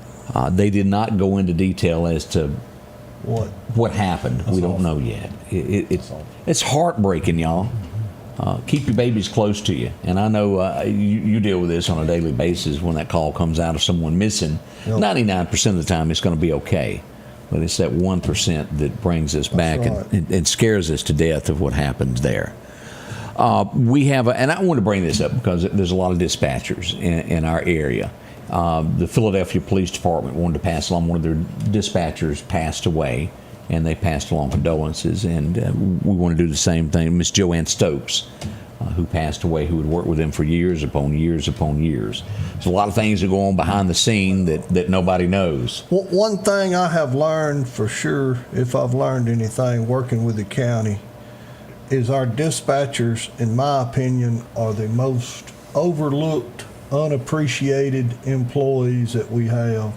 They did not go into detail as to what happened. We don't know yet. It's heartbreaking, y'all. Keep your babies close to you. And I know you deal with this on a daily basis when that call comes out of someone missing. 99% of the time it's going to be okay. But it's that 1% that brings us back and scares us to death of what happens there. We have, and I want to bring this up because there's a lot of dispatchers in our area. The Philadelphia Police Department wanted to pass along, one of their dispatchers passed away, and they passed along condolences, and we want to do the same thing. Miss Joanne Stokes, who passed away, who had worked with them for years upon years upon years. There's a lot of things that go on behind the scene that nobody knows. One thing I have learned for sure, if I've learned anything working with the county, is our dispatchers, in my opinion, are the most overlooked, unappreciated employees that we have.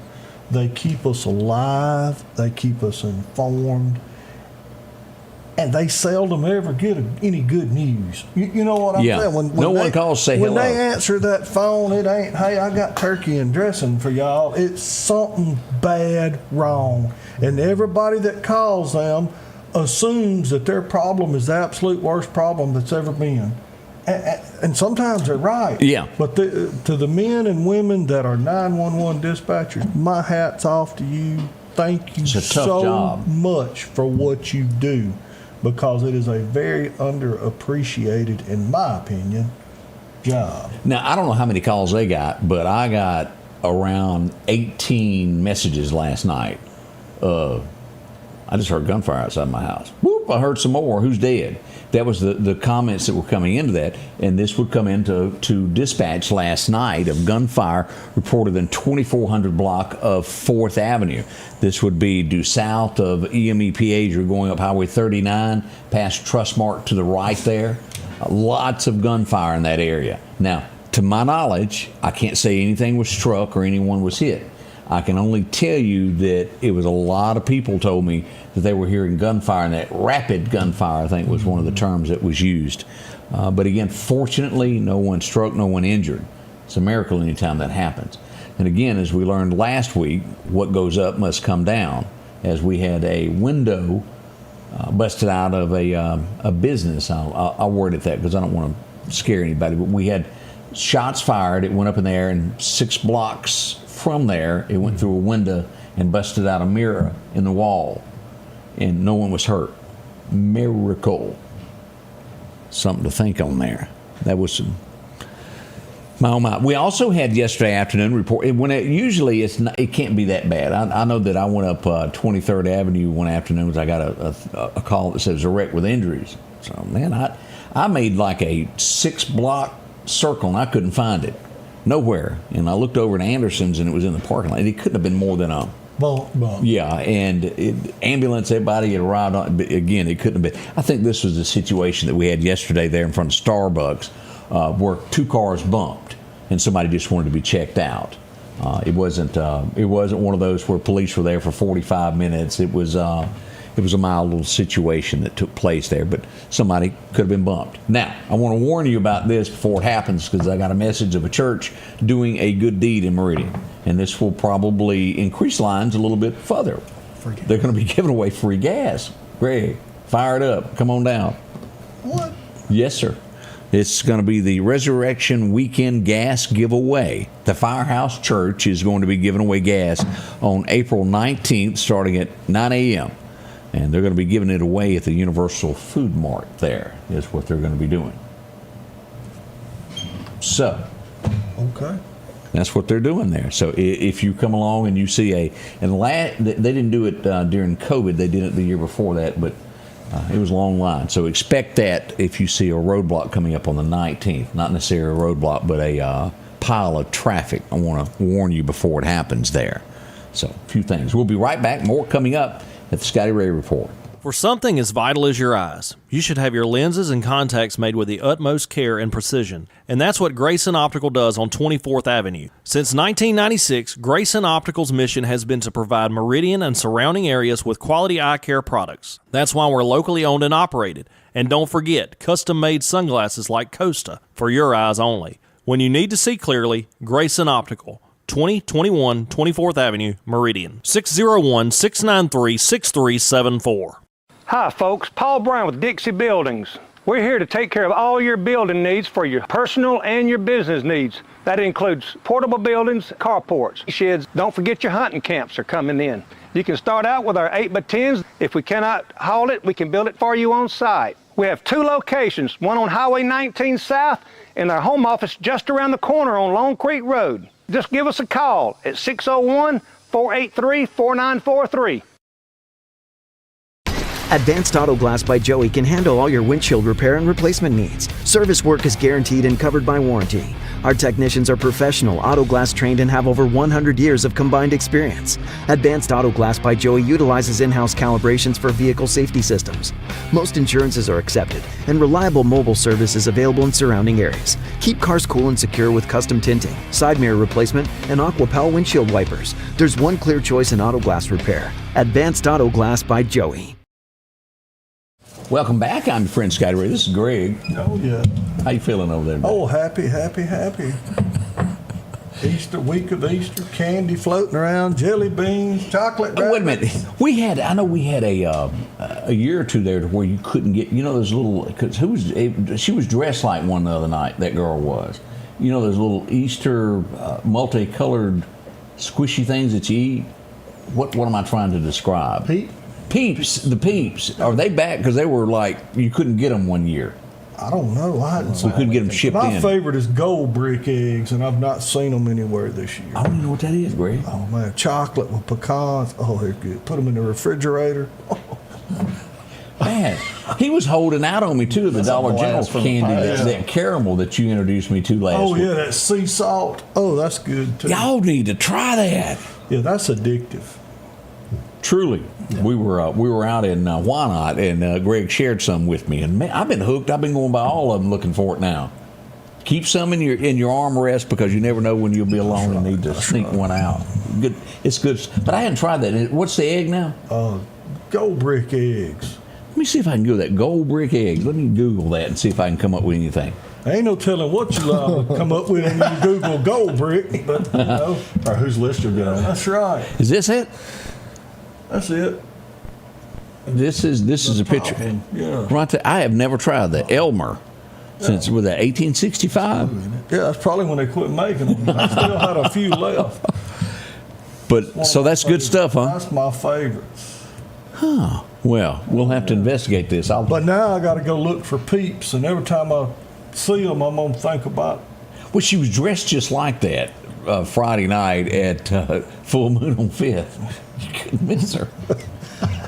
They keep us alive, they keep us informed, and they seldom ever get any good news. You know what I'm saying? When no one calls, say hello. When they answer that phone, it ain't, hey, I got turkey and dressing for y'all. It's something bad wrong. And everybody that calls them assumes that their problem is the absolute worst problem that's ever been. And sometimes they're right. Yeah. But to the men and women that are 911 dispatchers, my hat's off to you. Thank you so much for what you do, because it is a very underappreciated, in my opinion, job. Now, I don't know how many calls they got, but I got around 18 messages last night. I just heard gunfire outside my house. Whoop, I heard some more. Who's dead? That was the comments that were coming into that, and this would come into dispatch last night of gunfire reported in 2400 block of 4th Avenue. This would be due south of EMEPA as you're going up Highway 39, past Trustmark to the right there. Lots of gunfire in that area. Now, to my knowledge, I can't say anything was struck or anyone was hit. I can only tell you that it was a lot of people told me that they were hearing gunfire, and that rapid gunfire, I think, was one of the terms that was used. But again, fortunately, no one struck, no one injured. It's a miracle anytime that happens. And again, as we learned last week, what goes up must come down, as we had a window busted out of a business. I'll word it that because I don't want to scare anybody, but we had shots fired. It went up in the air, and 6 blocks from there, it went through a window and busted out a mirror in the wall, and no one was hurt. Miracle. Something to think on there. That was my oh my. We also had yesterday afternoon report. Usually it can't be that bad. I know that I went up 23rd Avenue one afternoon because I got a call that says a wreck with injuries. So man, I made like a 6-block circle and I couldn't find it. Nowhere. And I looked over at Anderson's and it was in the parking lot. It couldn't have been more than a bump. Yeah, and ambulance, everybody had arrived on. But again, it couldn't have been. I think this was the situation that we had yesterday there in front of Starbucks, where 2 cars bumped and somebody just wanted to be checked out. It wasn't one of those where police were there for 45 minutes. It was a mild little situation that took place there, but somebody could have been bumped. Now, I want to warn you about this before it happens, because I got a message of a church doing a good deed in Meridian, and this will probably increase lines a little bit further. They're going to be giving away free gas. Greg, fire it up. Come on down. What? Yes, sir. It's going to be the Resurrection Weekend Gas Giveaway. The Firehouse Church is going to be giving away gas on April 19th, starting at 9 a.m. And they're going to be giving it away at the Universal Food Mart there, is what they're going to be doing. So, Okay. that's what they're doing there. So if you come along and you see they didn't do it during COVID. They did it the year before that, but it was a long line. So expect that if you see a roadblock coming up on the 19th. Not necessarily a roadblock, but a pile of traffic. I want to warn you before it happens there. So a few things. We'll be right back. More coming up at the Scotty Ray Report. For something as vital as your eyes, you should have your lenses and contacts made with the utmost care and precision. And that's what Grayson Optical does on 24th Avenue. Since 1996, Grayson Optical's mission has been to provide Meridian and surrounding areas with quality eye care products. That's why we're locally owned and operated. And don't forget, custom-made sunglasses like Costa for your eyes only. When you need to see clearly, Grayson Optical. 2021 24th Avenue, Meridian. 601-693-6374. Hi folks, Paul Brown with Dixie Buildings. We're here to take care of all your building needs for your personal and your business needs. That includes portable buildings, carports, sheds. Don't forget your hunting camps are coming in. You can start out with our 8x10s. If we cannot haul it, we can build it for you on site. We have 2 locations, one on Highway 19 South and our home office just around the corner on Long Creek Road. Just give us a call at 601-483-4943. Advanced Auto Glass by Joey can handle all your windshield repair and replacement needs. Service work is guaranteed and covered by warranty. Our technicians are professional, auto glass trained, and have over 100 years of combined experience. Advanced Auto Glass by Joey utilizes in-house calibrations for vehicle safety systems. Most insurances are accepted, and reliable mobile service is available in surrounding areas. Keep cars cool and secure with custom tinting, side mirror replacement, and AquaPal windshield wipers. There's one clear choice in auto glass repair. Advanced Auto Glass by Joey. Welcome back. I'm your friend Scotty Ray. This is Greg. Oh, yeah. How you feeling over there? Oh, happy. Easter, week of Easter, candy floating around, jelly beans, chocolate. Oh, wait a minute. I know we had a year or two there to where you couldn't get, those little, because she was dressed like one the other night, that girl was. Those little Easter multicolored squishy things that you eat. What am I trying to describe? Peeps, the Peeps. Are they back? Because they were like, you couldn't get them one year. I don't know. We couldn't get them shipped in. My favorite is gold brick eggs, and I've not seen them anywhere this year. I don't know what that is, Greg. Oh, man. Chocolate with pecans. Oh, they're good. Put them in the refrigerator. Man, he was holding out on me, too, the Dollar General candy, that caramel that you introduced me to last week. Oh, yeah, that sea salt. Oh, that's good, too. Y'all need to try that. Yeah, that's addictive. Truly. Yeah. We were out in Wyandotte, and Greg shared some with me, and man, I've been hooked. I've been going by all of them looking for it now. Keep some in your armrest because you never know when you'll be alone and need to sneak one out. Good, it's good, but I hadn't tried that. What's the egg now? Gold brick eggs. Let me see if I can do that. Gold brick eggs. Let me Google that and see if I can come up with anything. Ain't no telling what you come up with when you Google gold brick, but or whose list you'll get on. That's right. Is this it? That's it. This is a picture. Yeah. Right there. I have never tried that. Elmer. Since was that 1865? Yeah, that's probably when they quit making them. I still had a few left. But so that's good stuff, huh? That's my favorite. Huh. Well, we'll have to investigate this. But now I got to go look for Peeps, and every time I see them, I'm gonna think about. Well, she was dressed just like that Friday night at Full Moon on 5th. You couldn't miss her.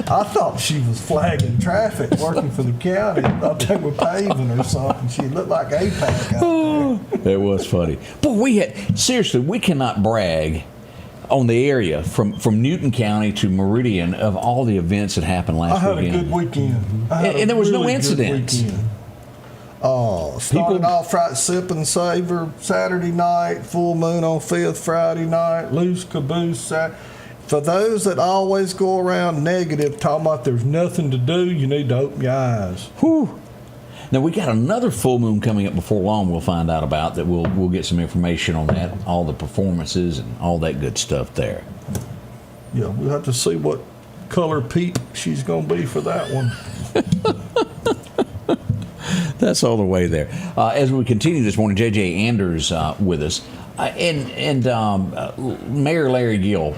I thought she was flagging traffic, working for the county. I thought they were paving or something. She looked like APAC out there. It was funny. But we cannot brag on the area from Newton County to Meridian of all the events that happened last weekend. I had a good weekend. And there was no incidents. Started off right, Sip and Savor Saturday night, Full Moon on 5th Friday night, Loose Caboose Saturday. For those that always go around negative, talking about there's nothing to do, you need to open your eyes. Whew. Now, we got another full moon coming up before long we'll find out about that. We'll get some information on that, all the performances and all that good stuff there. Yeah, we'll have to see what color peep she's going to be for that one. That's all the way there. As we continue this morning, J.J. Anders with us. And Mayor Larry Gill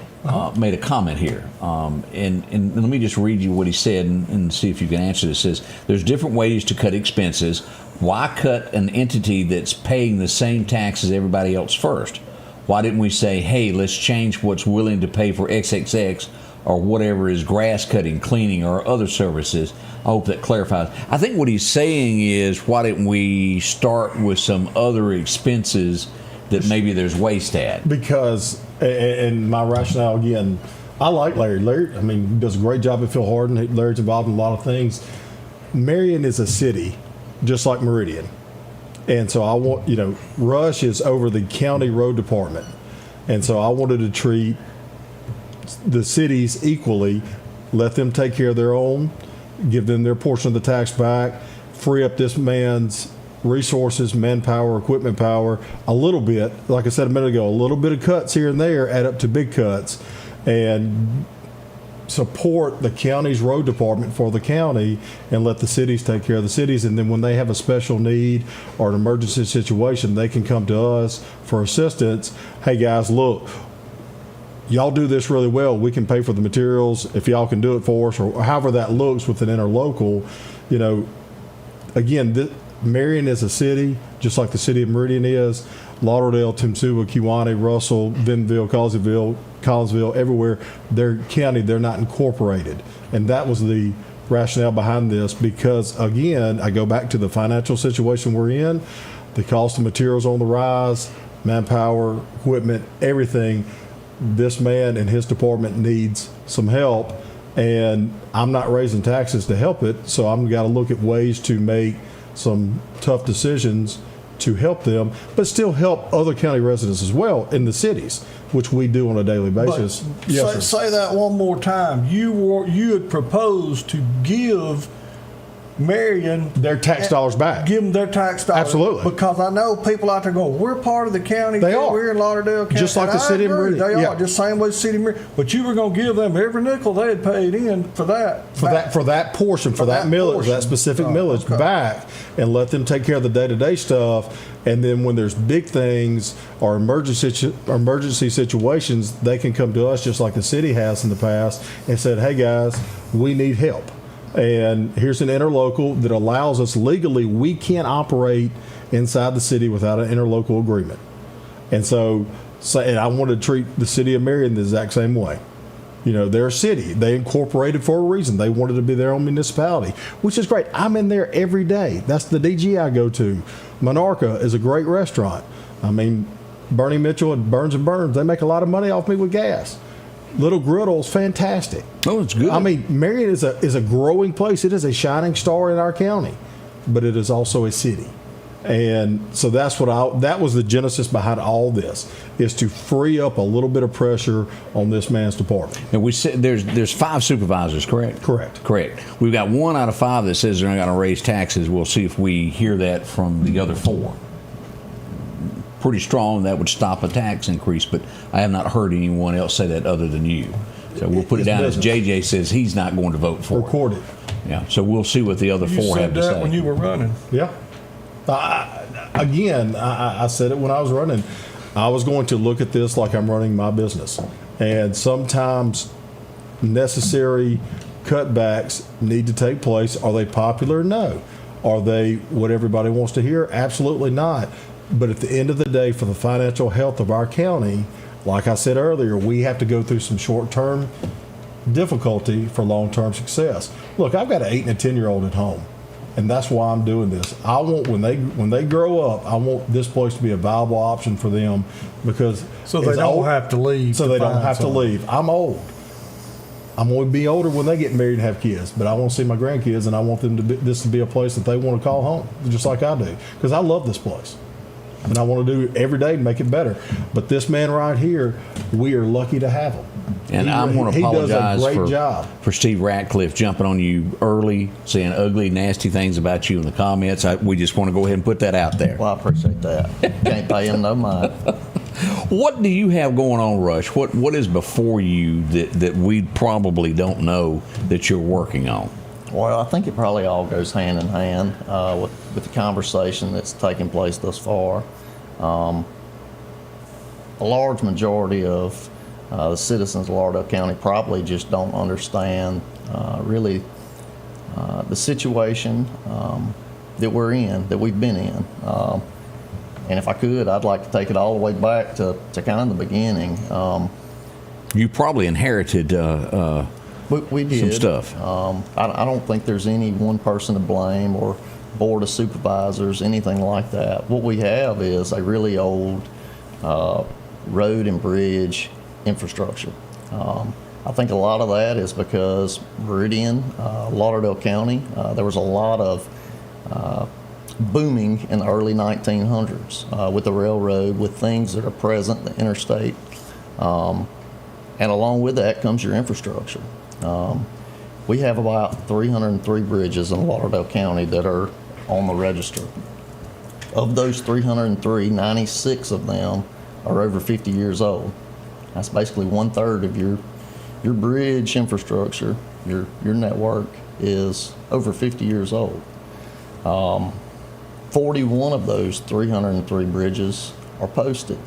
made a comment here. And let me just read you what he said and see if you can answer this. It says, there's different ways to cut expenses. Why cut an entity that's paying the same tax as everybody else first? Why didn't we say, hey, let's change what's willing to pay for XXX or whatever is grass cutting, cleaning, or other services? I hope that clarifies. I think what he's saying is, why didn't we start with some other expenses that maybe there's waste at? Because, and my rationale again, I like Larry. Larry, I mean, he does a great job at Phil Harden. Larry's involved in a lot of things. Marion is a city, just like Meridian. And so I want, Rush is over the county road department. And so I wanted to treat the cities equally, let them take care of their own, give them their portion of the tax back, free up this man's resources, manpower, equipment power, a little bit. Like I said a minute ago, a little bit of cuts here and there add up to big cuts, and support the county's road department for the county and let the cities take care of the cities. And then when they have a special need or an emergency situation, they can come to us for assistance. Hey guys, look, y'all do this really well. We can pay for the materials if y'all can do it for us, or however that looks with an interlocal. Again, Marion is a city, just like the city of Meridian is. Lauderdale, Temsua, Kewanee, Russell, Bentonville, Collinsville, everywhere, they're county, they're not incorporated. And that was the rationale behind this, because, again, I go back to the financial situation we're in. The cost of materials on the rise, manpower, equipment, everything. This man and his department needs some help, and I'm not raising taxes to help it, so I'm got to look at ways to make some tough decisions to help them, but still help other county residents as well in the cities, which we do on a daily basis. But yes, say that one more time. You had proposed to give Marion their tax dollars back. Give them their tax dollars. Absolutely. Because I know people out there going, we're part of the county. They are. We're in Lauderdale County. Just like the city of Meridian. They are, just same way the city of Meridian. But you were going to give them every nickel they had paid in for that. For that portion, for that millage, that specific millage back, and let them take care of the day-to-day stuff. And then when there's big things or emergency situations, they can come to us just like the city has in the past and said, hey guys, we need help. And here's an interlocal that allows us legally, we can't operate inside the city without an interlocal agreement. And and I want to treat the city of Marion the exact same way. They're a city. They incorporated for a reason. They wanted to be their own municipality, which is great. I'm in there every day. That's the DG I go to. Monarcha is a great restaurant. I mean, Bernie Mitchell and Burns & Burns, they make a lot of money off me with gas. Little Griddle's fantastic. Oh, it's good. I mean, Marion is a growing place. It is a shining star in our county, but it is also a city. And so that was the genesis behind all this, is to free up a little bit of pressure on this man's department. And we said there's 5 supervisors, correct? Correct. We've got 1 out of 5 that says they're not going to raise taxes. We'll see if we hear that from the other 4. Pretty strong, that would stop a tax increase, but I have not heard anyone else say that other than you. So we'll put it down as JJ says he's not going to vote for it. Yeah, so we'll see what the other 4 have to say. You said that when you were running. Yeah. I said it when I was running. I was going to look at this like I'm running my business. And sometimes necessary cutbacks need to take place. Are they popular? No. Are they what everybody wants to hear? Absolutely not. But at the end of the day, for the financial health of our county, like I said earlier, we have to go through some short-term difficulty for long-term success. Look, I've got an 8 and a 10-year-old at home, and that's why I'm doing this. I want when they grow up, I want this place to be a viable option for them, because so they don't have to leave. So they don't have to leave. I'm old. I'm going to be older when they get married and have kids, but I want to see my grandkids, and I want them this to be a place that they want to call home, just like I do, because I love this place. And I want to do it every day to make it better. But this man right here, we are lucky to have him. And I want to apologize he does a great job. For Steve Ratcliffe jumping on you early, saying ugly, nasty things about you in the comments. We just want to go ahead and put that out there. Well, I appreciate that. Can't pay him no mind. What do you have going on, Rush? What is before you that we probably don't know that you're working on? Well, I think it probably all goes hand in hand with the conversation that's taken place thus far. A large majority of the citizens of Lauderdale County probably just don't understand really the situation that we're in, that we've been in. And if I could, I'd like to take it all the way back to kind of the beginning. You probably inherited we did some stuff. I don't think there's any one person to blame or board of supervisors, anything like that. What we have is a really old road and bridge infrastructure. I think a lot of that is because Meridian, Lauderdale County, there was a lot of booming in the early 1900s with the railroad, with things that are present, the interstate, and along with that comes your infrastructure. We have about 303 bridges in Lauderdale County that are on the register. Of those 303, 96 of them are over 50 years old. That's basically 1/3 of your bridge infrastructure, your network is over 50 years old. 41 of those 303 bridges are posted.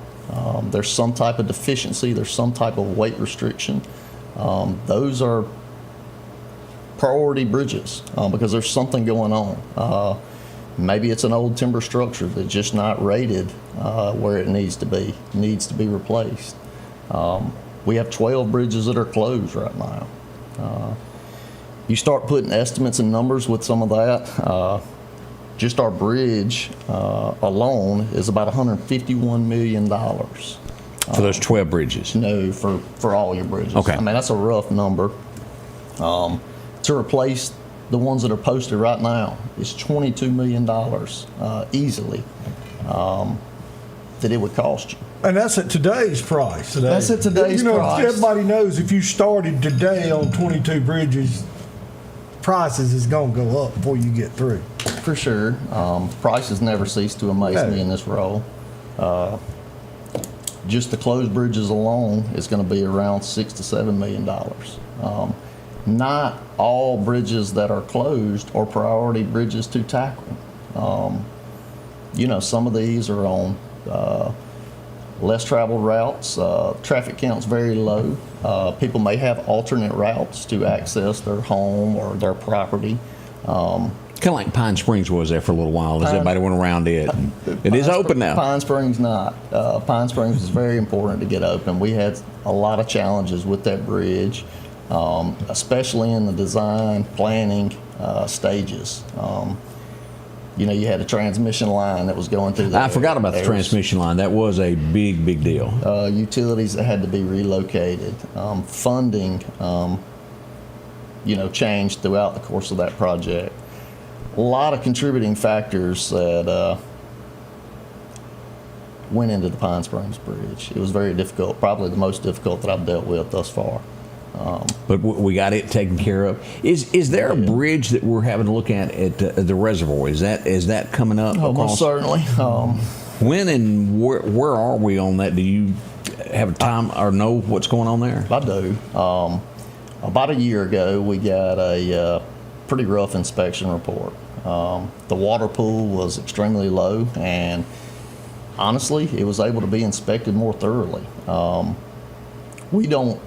There's some type of deficiency, there's some type of weight restriction. Those are priority bridges because there's something going on. Maybe it's an old timber structure that's just not rated where it needs to be replaced. We have 12 bridges that are closed right now. You start putting estimates and numbers with some of that. Just our bridge alone is about $151 million. For those 12 bridges? No, for all your bridges. Okay. I mean, that's a rough number. To replace the ones that are posted right now is $22 million easily that it would cost you. And that's at today's price. That's at today's price. Everybody knows if you started today on 22 bridges, prices is going to go up before you get through. For sure. Prices never cease to amaze me in this role. Just the closed bridges alone is going to be around $6 to $7 million. Not all bridges that are closed are priority bridges to tackle. Some of these are on less traveled routes. Traffic count's very low. People may have alternate routes to access their home or their property. Kind of like Pine Springs was there for a little while as everybody went around it. It is open now. Pine Springs not. Pine Springs is very important to get open. We had a lot of challenges with that bridge, especially in the design, planning stages. You had a transmission line that was going through there. I forgot about the transmission line. That was a big deal. Utilities that had to be relocated. Funding, changed throughout the course of that project. A lot of contributing factors that went into the Pine Springs Bridge. It was very difficult, probably the most difficult that I've dealt with thus far. But we got it taken care of. Is there a bridge that we're having to look at the reservoir? Is that coming up? Oh, most certainly. When and where are we on that? Do you have a time or know what's going on there? I do. About a year ago, we got a pretty rough inspection report. The water pool was extremely low, and honestly, it was able to be inspected more thoroughly. We don't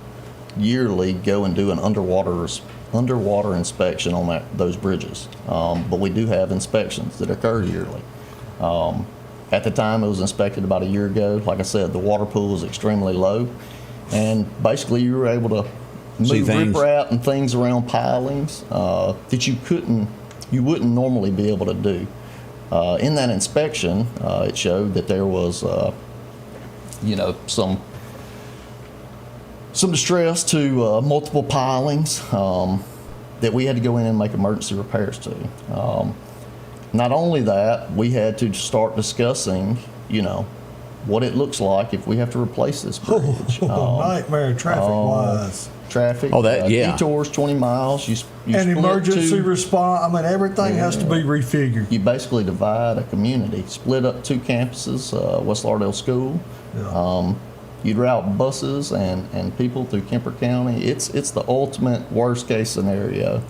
yearly go and do an underwater inspection on those bridges, but we do have inspections that occur yearly. At the time it was inspected about a year ago, like I said, the water pool was extremely low, and basically you were able to move riprap and things around pilings that you wouldn't normally be able to do. In that inspection, it showed that there was some distress to multiple pilings that we had to go in and make emergency repairs to. Not only that, we had to start discussing, what it looks like if we have to replace this bridge. Nightmare traffic-wise. Traffic. Yeah. Detours 20 miles. You and split emergency response. I mean, everything has to be refigured. You basically divide a community, split up 2 campuses, West Lauderdale School. Yeah. You'd route buses and people through Kemper County. It's the ultimate worst case scenario.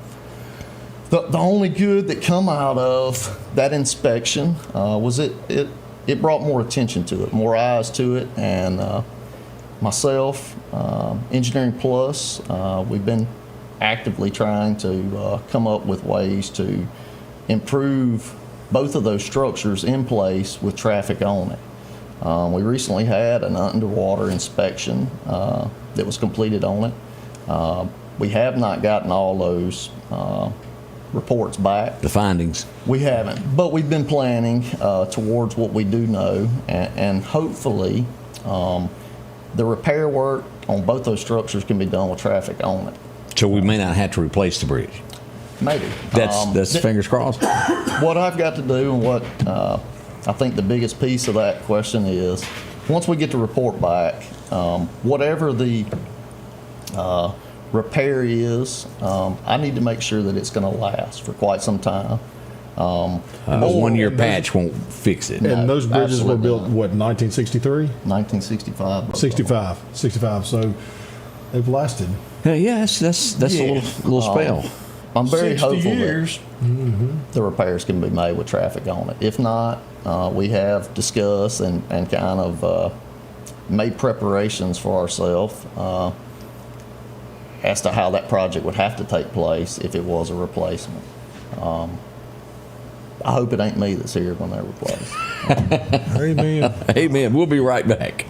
The only good that come out of that inspection was it brought more attention to it, more eyes to it, and myself, Engineering Plus, we've been actively trying to come up with ways to improve both of those structures in place with traffic on it. We recently had an underwater inspection that was completed on it. We have not gotten all those reports back. The findings. We haven't, but we've been planning towards what we do know, and hopefully the repair work on both those structures can be done with traffic on it. So we may not have to replace the bridge. Maybe. That's fingers crossed. What I've got to do, and what I think the biggest piece of that question is, once we get the report back, whatever the repair is, I need to make sure that it's going to last for quite some time. A 1-year patch won't fix it. And those bridges were built, what, 1963? 1965. 65. So they've lasted. Yeah, that's a little spell. I'm very 60 hopeful years. that the repairs can be made with traffic on it. If not, we have discussed and kind of made preparations for ourselves as to how that project would have to take place if it was a replacement. I hope it ain't me that's here when they're replaced. Amen. Amen. We'll be right back.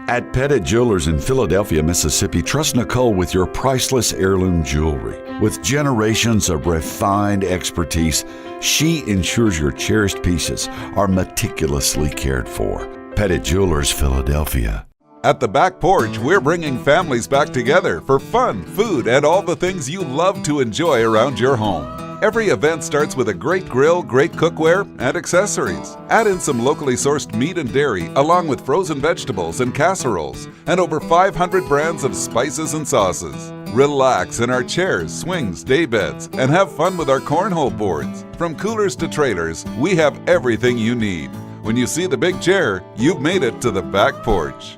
At Pettit Jewelers in Philadelphia, Mississippi, trust Nicole with your priceless heirloom jewelry. With generations of refined expertise, she ensures your cherished pieces are meticulously cared for. Pettit Jewelers, Philadelphia. At the Back Porch, we're bringing families back together for fun, food, and all the things you love to enjoy around your home. Every event starts with a great grill, great cookware, and accessories. Add in some locally sourced meat and dairy, along with frozen vegetables and casseroles, and over 500 brands of spices and sauces. Relax in our chairs, swings, daybeds, and have fun with our cornhole boards. From coolers to trailers, we have everything you need. When you see the big chair, you've made it to the Back Porch.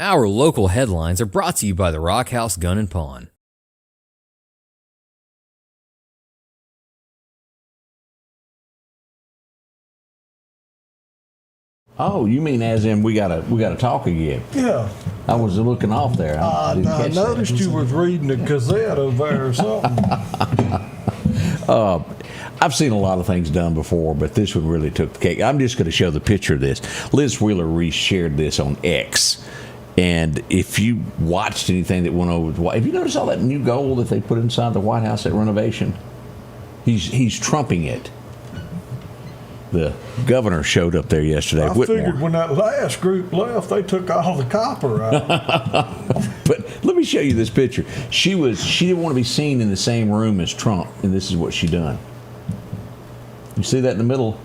Our local headlines are brought to you by the Rock House Gun and Pawn. Oh, you mean as in we gotta talk again? Yeah. I was looking off there. I noticed you was reading the Gazette over there or something. I've seen a lot of things done before, but this one really took the cake. I'm just going to show the picture of this. Liz Wheeler reshared this on X. And if you watched anything that went over, have you noticed all that new gold that they put inside the White House at renovation? He's trumping it. The governor showed up there yesterday. I figured when that last group left, they took all the copper out. But let me show you this picture. She didn't want to be seen in the same room as Trump, and this is what she done. You see that in the middle?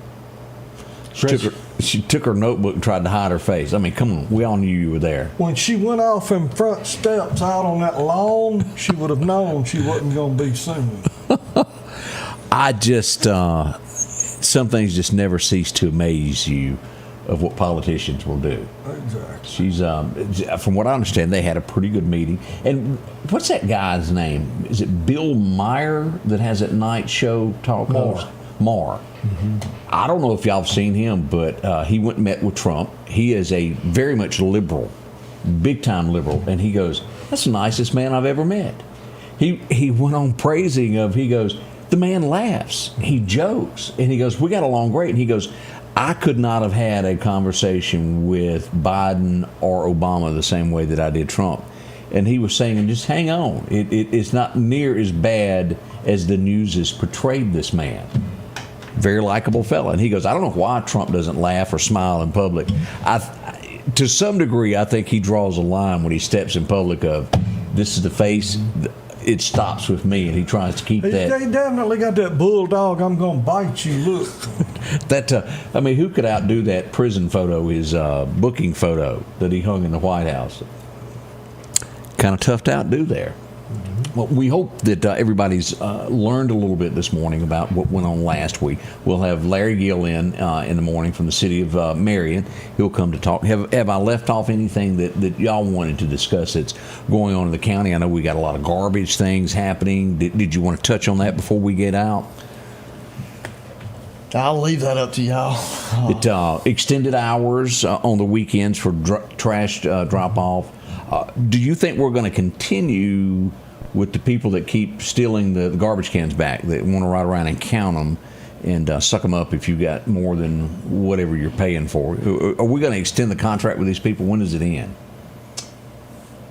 She took her notebook and tried to hide her face. I mean, come on, we all knew you were there. When she went off them front steps out on that lawn, she would have known she wasn't going to be seen. I just some things just never cease to amaze you of what politicians will do. Exactly. She's from what I understand, they had a pretty good meeting. And what's that guy's name? Is it Bill Maher that has that night show talk host? Maher. Mm-hmm. I don't know if y'all have seen him, but he went and met with Trump. He is a very much liberal, big time liberal, and he goes, "That's the nicest man I've ever met." He went on praising he goes, the man laughs, he jokes, and he goes, "We got along great." And he goes, "I could not have had a conversation with Biden or Obama the same way that I did Trump." And he was saying, just hang on. It's not near as bad as the news has portrayed this man. Very likable fella. And he goes, "I don't know why Trump doesn't laugh or smile in public." To some degree, I think he draws a line when he steps in public of, this is the face, it stops with me, and he tries to keep that. They definitely got that bulldog, I'm going to bite you look. I mean, who could outdo that prison photo, his booking photo that he hung in the White House? Kind of tough to outdo there. Well, we hope that everybody's learned a little bit this morning about what went on last week. We'll have Larry Gill in the morning from the city of Marion. He'll come to talk. Have I left off anything that y'all wanted to discuss that's going on in the county? I know we got a lot of garbage things happening. Did you want to touch on that before we get out? I'll leave that up to y'all. Extended hours on the weekends for trash drop-off. Do you think we're going to continue with the people that keep stealing the garbage cans back, that want to ride around and count them and suck them up if you got more than whatever you're paying for? Are we going to extend the contract with these people? When does it end?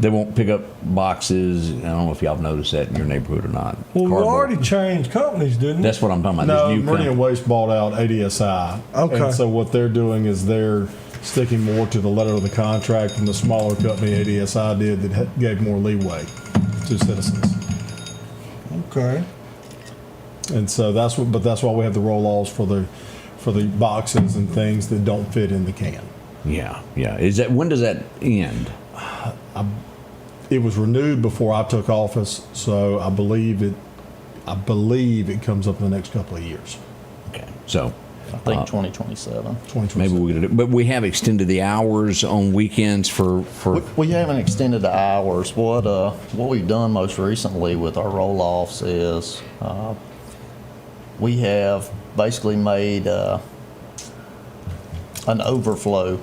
They won't pick up boxes. I don't know if y'all have noticed that in your neighborhood or not. Well, we already changed companies, didn't we? That's what I'm talking about. No, Meridian Waste bought out ADSI. Okay. And so what they're doing is they're sticking more to the letter of the contract than the smaller company ADSI did that gave more leeway to citizens. Okay. And so that's why we have the roll-offs for the boxes and things that don't fit in the can. Yeah. When does that end? It was renewed before I took office, so I believe it comes up in the next couple of years. Okay. So I think 2027. Maybe we could do it. But we have extended the hours on weekends for We haven't extended the hours. What we've done most recently with our roll-offs is we have basically made an overflow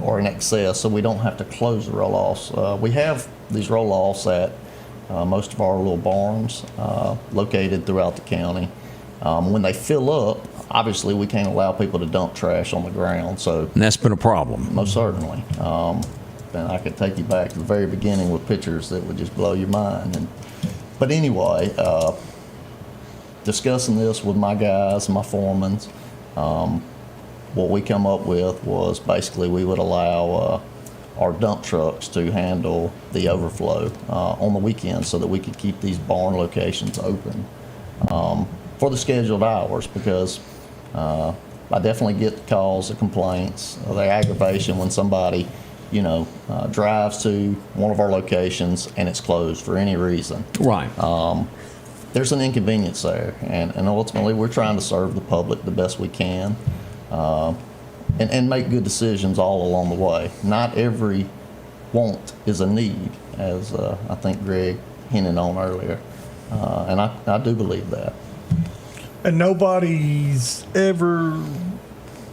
or an excess, so we don't have to close the roll-offs. We have these roll-offs at most of our little barns located throughout the county. When they fill up, obviously we can't allow people to dump trash on the ground. And that's been a problem. Most certainly. And I could take you back to the very beginning with pictures that would just blow your mind. But anyway, discussing this with my guys, my foremans, what we come up with was basically we would allow our dump trucks to handle the overflow on the weekends so that we could keep these barn locations open for the scheduled hours, because I definitely get the calls, the complaints, the aggravation when somebody, drives to one of our locations and it's closed for any reason. Right. There's an inconvenience there, and ultimately we're trying to serve the public the best we can. And make good decisions all along the way. Not every want is a need, as I think Greg hinted on earlier. And I do believe that. And nobody's ever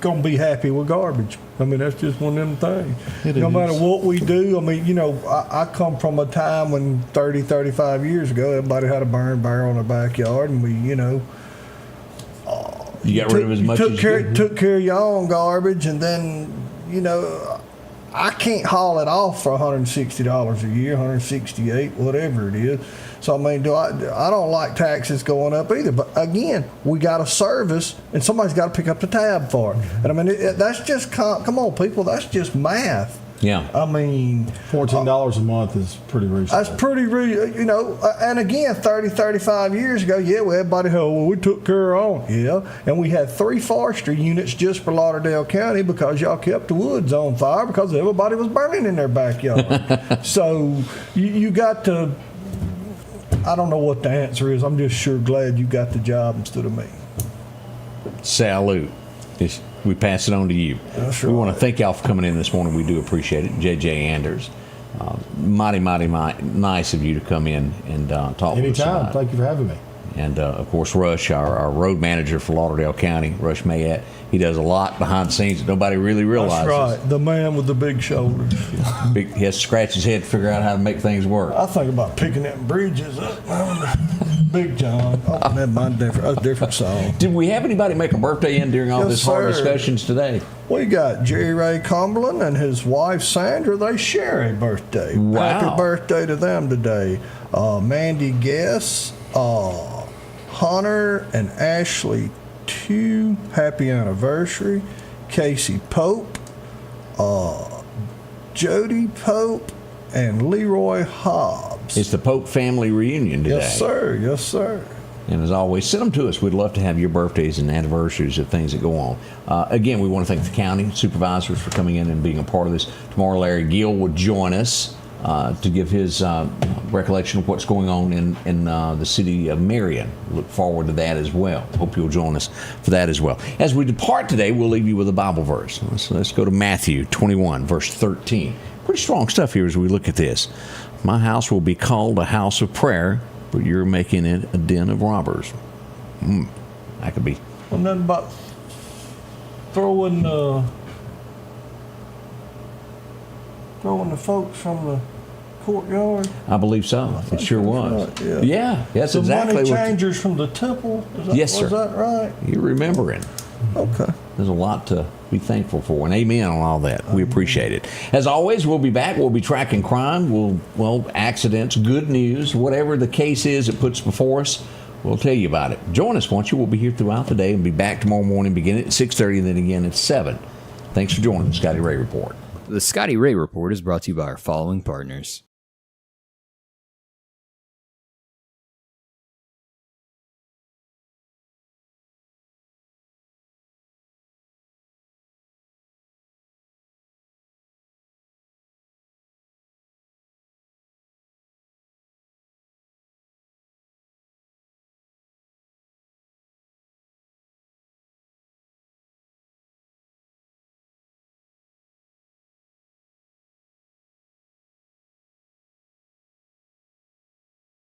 going to be happy with garbage. I mean, that's just one of them things. No matter what we do, I mean, I come from a time when 30, 35 years ago, everybody had a burn barrel in their backyard, and we, you got rid of as much as you could. Took care of your own garbage, and then, I can't haul it off for $160 a year, $168, whatever it is. So, I mean, I don't like taxes going up either. But, again, we got a service, and somebody's got to pick up the tab for it. And, I mean, that's just, come on, people, that's just math. Yeah. I mean, $14 a month is pretty reasonable. That's pretty, and again, 30, 35 years ago, everybody, we took care of them. Yeah. And we had 3 forestry units just for Lauderdale County because y'all kept the woods on fire because everybody was burning in their backyard. So you got to, I don't know what the answer is. I'm just sure glad you got the job instead of me. Salute. We pass it on to you. We want to thank y'all for coming in this morning. We do appreciate it. J.J. Anders, mighty nice of you to come in and talk with us. Anytime. Thank you for having me. And, of course, Rush, our road manager for Lauderdale County, Rush Mayatt. He does a lot behind the scenes that nobody really realizes. That's right. The man with the big shoulders. He has to scratch his head to figure out how to make things work. I think about picking them bridges up. Big John. Oh, never mind. That's a different song. Did we have anybody make a birthday in during all this hard discussions today? We got Jerry Ray Cumberland and his wife Sandra. They share a birthday. Wow. Happy birthday to them today. Mandy Guess, Hunter and Ashley 2, happy anniversary. Casey Pope, Jody Pope, and Leroy Hobbs. It's the Pope family reunion today. Yes, sir. Yes, sir. And as always, send them to us. We'd love to have your birthdays and anniversaries of things that go on. Again, we want to thank the county supervisors for coming in and being a part of this. Tomorrow, Larry Gill will join us to give his recollection of what's going on in the city of Marion. Look forward to that as well. Hope you'll join us for that as well. As we depart today, we'll leave you with a Bible verse. Let's go to Matthew 21, verse 13. Pretty strong stuff here as we look at this. My house will be called a house of prayer, but you're making it a den of robbers. That could be. Well, nothing about throwing the folks from the courtyard. I believe so. It sure was. Right, yeah, that's the exactly money what. changers from the temple. Yes, sir. Was that right? You're remembering. Okay. There's a lot to be thankful for, and amen on all that. We appreciate it. As always, we'll be back. We'll be tracking crime, accidents, good news, whatever the case is that puts before us, we'll tell you about it. Join us, won't you? We'll be here throughout the day and be back tomorrow morning, beginning at 6:30 and then again at 7. Thanks for joining the Scotty Ray Report. The Scotty Ray Report is brought to you by our following partners.